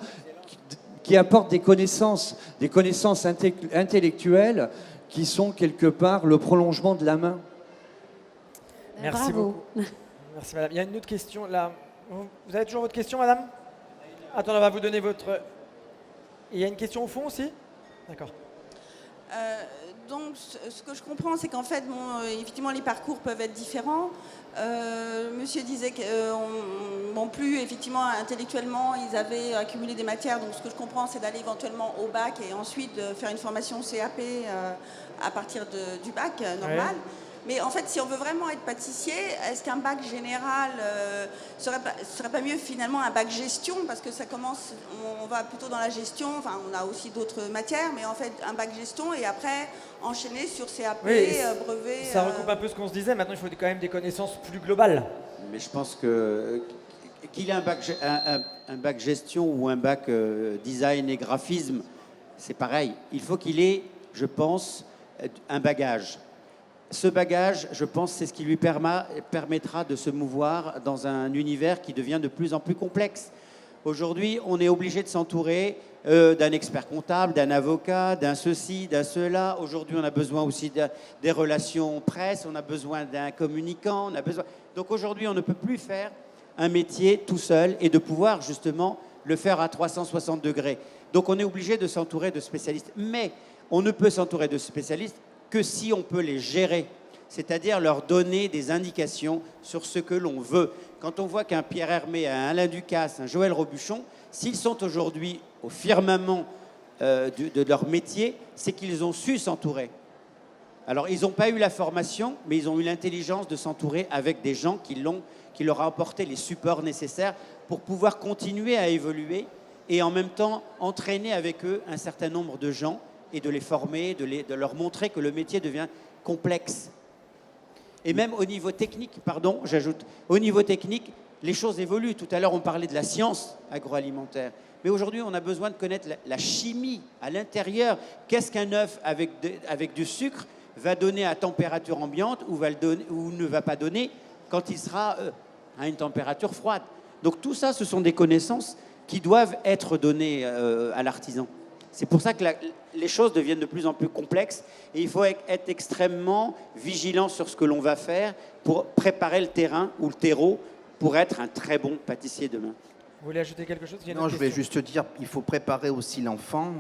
qui apporte des connaissances intellectuelles qui sont quelque part le prolongement de la main. Merci beaucoup. Merci, madame. Il y a une autre question là. Vous avez toujours votre question, madame? Attends, on va vous donner votre... Il y a une question au fond aussi? D'accord. Donc, ce que je comprends, c'est qu'en fait, effectivement, les parcours peuvent être différents. Monsieur disait que plus effectivement intellectuellement, ils avaient accumulé des matières. Donc, ce que je comprends, c'est d'aller éventuellement au bac et ensuite de faire une formation CAP à partir du bac normal. Mais en fait, si on veut vraiment être pâtissier, est-ce qu'un bac général serait pas mieux finalement un bac gestion? Parce que ça commence, on va plutôt dans la gestion, enfin on a aussi d'autres matières, mais en fait un bac gestion et après enchaîner sur CAP, Oui, brevet. Ça recoupe un peu ce qu'on se disait, maintenant il faut quand même des connaissances plus globales. Mais je pense que qu'il ait un bac gestion ou un bac design et graphisme, c'est pareil. Il faut qu'il ait, je pense, un bagage. Ce bagage, je pense, c'est ce qui lui permettra de se mouvoir dans un univers qui devient de plus en plus complexe. Aujourd'hui, on est obligé de s'entourer d'un expert comptable, d'un avocat, d'un ceci, d'un cela. Aujourd'hui, on a besoin aussi des relations presse, on a besoin d'un communicant. Donc aujourd'hui, on ne peut plus faire un métier tout seul et de pouvoir justement le faire à 360 degrés. Donc on est obligé de s'entourer de spécialistes. Mais on ne peut s'entourer de spécialistes que si on peut les gérer, c'est-à-dire leur donner des indications sur ce que l'on veut. Quand on voit qu'un Pierre Hermé, un Alain Ducasse, un Joël Robuchon, s'ils sont aujourd'hui au firmament de leur métier, c'est qu'ils ont su s'entourer. Alors, ils n'ont pas eu la formation, mais ils ont eu l'intelligence de s'entourer avec des gens qui leur ont apporté les supports nécessaires pour pouvoir continuer à évoluer et en même temps entraîner avec eux un certain nombre de gens et de les former, de leur montrer que le métier devient complexe. Et même au niveau technique, pardon, j'ajoute, au niveau technique, les choses évoluent. Tout à l'heure, on parlait de la science agroalimentaire. Mais aujourd'hui, on a besoin de connaître la chimie à l'intérieur. Qu'est-ce qu'un œuf avec du sucre va donner à température ambiante ou ne va pas donner quand il sera à une température froide. Donc tout ça, ce sont des connaissances qui doivent être données à l'artisan. C'est pour ça que les choses deviennent de plus en plus complexes et il faut être extrêmement vigilant sur ce que l'on va faire pour préparer le terrain ou le terreau pour être un très bon pâtissier demain. Vous voulez ajouter quelque chose? Non, je vais juste dire, il faut préparer aussi l'enfant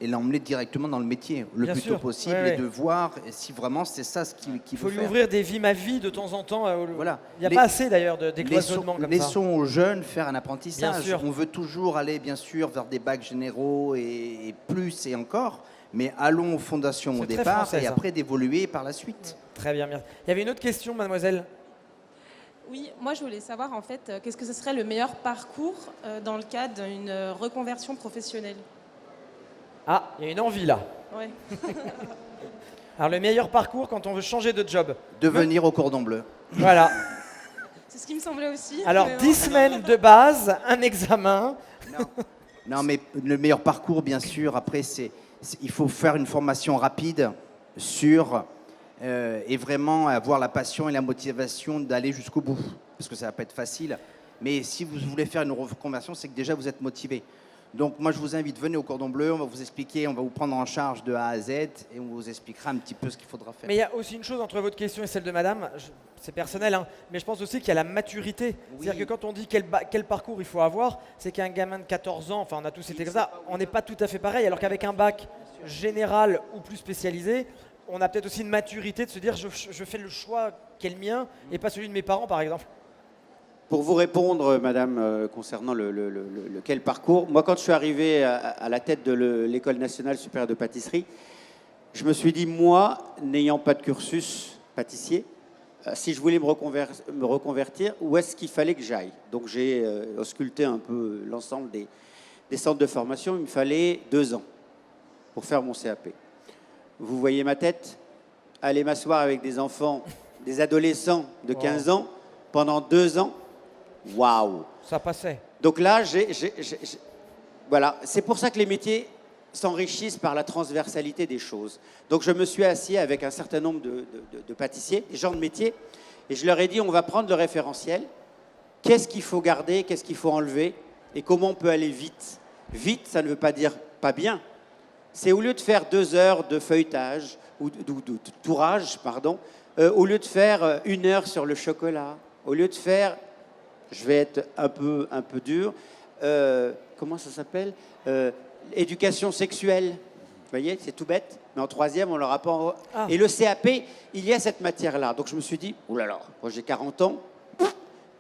et l'emmener directement dans le métier le Bien plus sûr, tôt possible ouais, et de voir si vraiment c'est ça ce qu'il Il faut faut lui faire. ouvrir des vies ma vie de temps en temps. Voilà. Il n'y a pas assez d'ailleurs de décloisonnement comme ça. Laissons aux jeunes faire un apprentissage. Bien sûr. On veut toujours aller, bien sûr, vers des bacs généraux et plus et encore, mais allons aux fondations au C'est très départ français, et ça. après d'évoluer par la suite. Très bien, merci. Il y avait une autre question, mademoiselle. Oui, moi je voulais savoir en fait, qu'est-ce que ce serait le meilleur parcours dans le cadre d'une reconversion professionnelle? Ah, il y a une envie là. Ouais. Alors le meilleur parcours quand on veut changer de job. Devenir au cordon bleu. Voilà. C'est ce qui me semblait aussi. Alors mais 10 semaines de base, un examen. Non, mais le meilleur parcours, bien sûr, après, il faut faire une formation rapide sur et vraiment avoir la passion et la motivation d'aller jusqu'au bout. Parce que ça va pas être facile. Mais si vous voulez faire une reconversion, c'est que déjà vous êtes motivé. Donc moi, je vous invite, venez au Cordon Bleu, on va vous expliquer, on va vous prendre en charge de A à Z et on vous expliquera un petit peu ce qu'il faudra faire. Mais il y a aussi une chose entre votre question et celle de madame, c'est personnel, hein, mais je pense aussi qu'il y a la maturité. C'est-à-dire que quand on dit quel parcours il faut avoir, c'est qu'un gamin de 14 ans, enfin on a tous été comme ça, on n'est pas tout à fait pareil, alors qu'avec un bac général ou plus spécialisé, on a peut-être aussi une maturité de se dire je fais le choix qui est le mien et pas celui de mes parents par exemple. Pour vous répondre, madame, concernant quel parcours, moi, quand je suis arrivé à la tête de l'École nationale supérieure de pâtisserie, je me suis dit, moi, n'ayant pas de cursus pâtissier, si je voulais me reconvertir, où est-ce qu'il fallait que j'aille? Donc, j'ai ausculté un peu l'ensemble des centres de formation. Il me fallait 2 ans pour faire mon CAP. Vous voyez ma tête? Aller m'asseoir avec des enfants, des adolescents de 15 ans, pendant 2 ans. Waouh! Ça passait. Donc là, voilà, c'est pour ça que les métiers s'enrichissent par la transversalité des choses. Donc je me suis assis avec un certain nombre de pâtissiers, des gens de métier, et je leur ai dit, on va prendre le référentiel, qu'est-ce qu'il faut garder, qu'est-ce qu'il faut enlever, et comment on peut aller vite. Vite, ça ne veut pas dire pas bien. C'est au lieu de faire 2 heures de feuilletage, ou de tourage, pardon, au lieu de faire 1 heure sur le chocolat, au lieu de faire... Je vais être un peu dur. Comment ça s'appelle? Éducation sexuelle. Vous voyez, c'est tout bête. Mais en 3e, on leur apprend. Ah. Et le CAP, il y a cette matière-là. Donc je me suis dit, oh là là, moi j'ai 40 ans.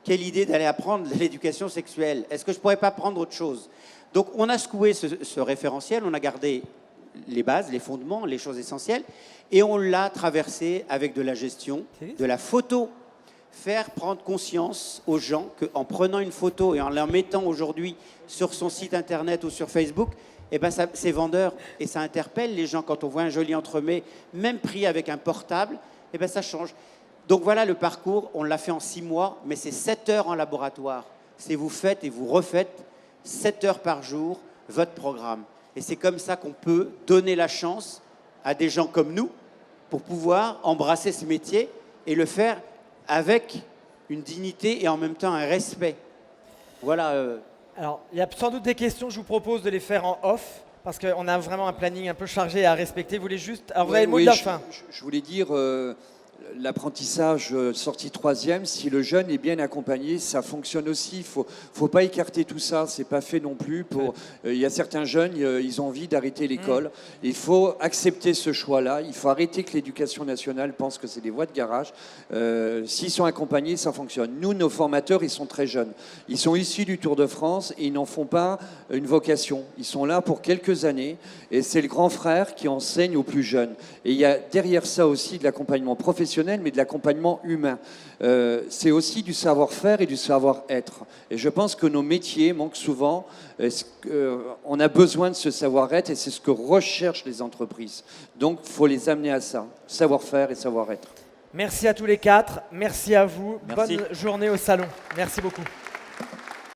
Quelle idée d'aller apprendre l'éducation sexuelle. Est-ce que je ne pourrais pas prendre autre chose? Donc on a secoué ce référentiel. On a gardé les bases, les fondements, les choses essentielles, et on l'a traversé avec de la gestion, de la photo. Faire prendre conscience aux gens qu'en prenant une photo et en la mettant aujourd'hui sur son site internet ou sur Facebook, eh ben c'est vendeur et ça interpelle les gens. Quand on voit un joli entremets, même pris avec un portable, eh ben ça change. Donc voilà le parcours, on l'a fait en 6 mois, mais c'est 7 heures en laboratoire. C'est vous faites et vous refaites 7 heures par jour votre programme. Et c'est comme ça qu'on peut donner la chance à des gens comme nous pour pouvoir embrasser ce métier et le faire avec une dignité et en même temps un respect. Voilà. Alors, il y a sans doute des questions, je vous propose de les faire en off, parce qu'on a vraiment un planning un peu chargé à respecter. Vous voulez juste... Alors, vous avez le mot de la fin. Je voulais dire, l'apprentissage sortie 3e, si le jeune est bien accompagné, ça fonctionne aussi. Il faut pas écarter tout ça, c'est pas fait non plus. Il y a certains jeunes, ils ont envie d'arrêter l'école. Il faut accepter ce choix-là. Il faut arrêter que l'éducation nationale pense que c'est des voies de garage. S'ils sont accompagnés, ça fonctionne. Nous, nos formateurs, ils sont très jeunes. Ils sont issus du Tour de France et ils n'en font pas une vocation. Ils sont là pour quelques années et c'est le grand frère qui enseigne aux plus jeunes. Et il y a derrière ça aussi de l'accompagnement professionnel, mais de l'accompagnement humain. C'est aussi du savoir-faire et du savoir-être. Et je pense que nos métiers manquent souvent. On a besoin de ce savoir-être et c'est ce que recherchent les entreprises. Donc, il faut les amener à ça, savoir-faire et savoir-être. Merci à tous les 4. Merci à vous. Merci. Bonne journée au salon. Merci beaucoup.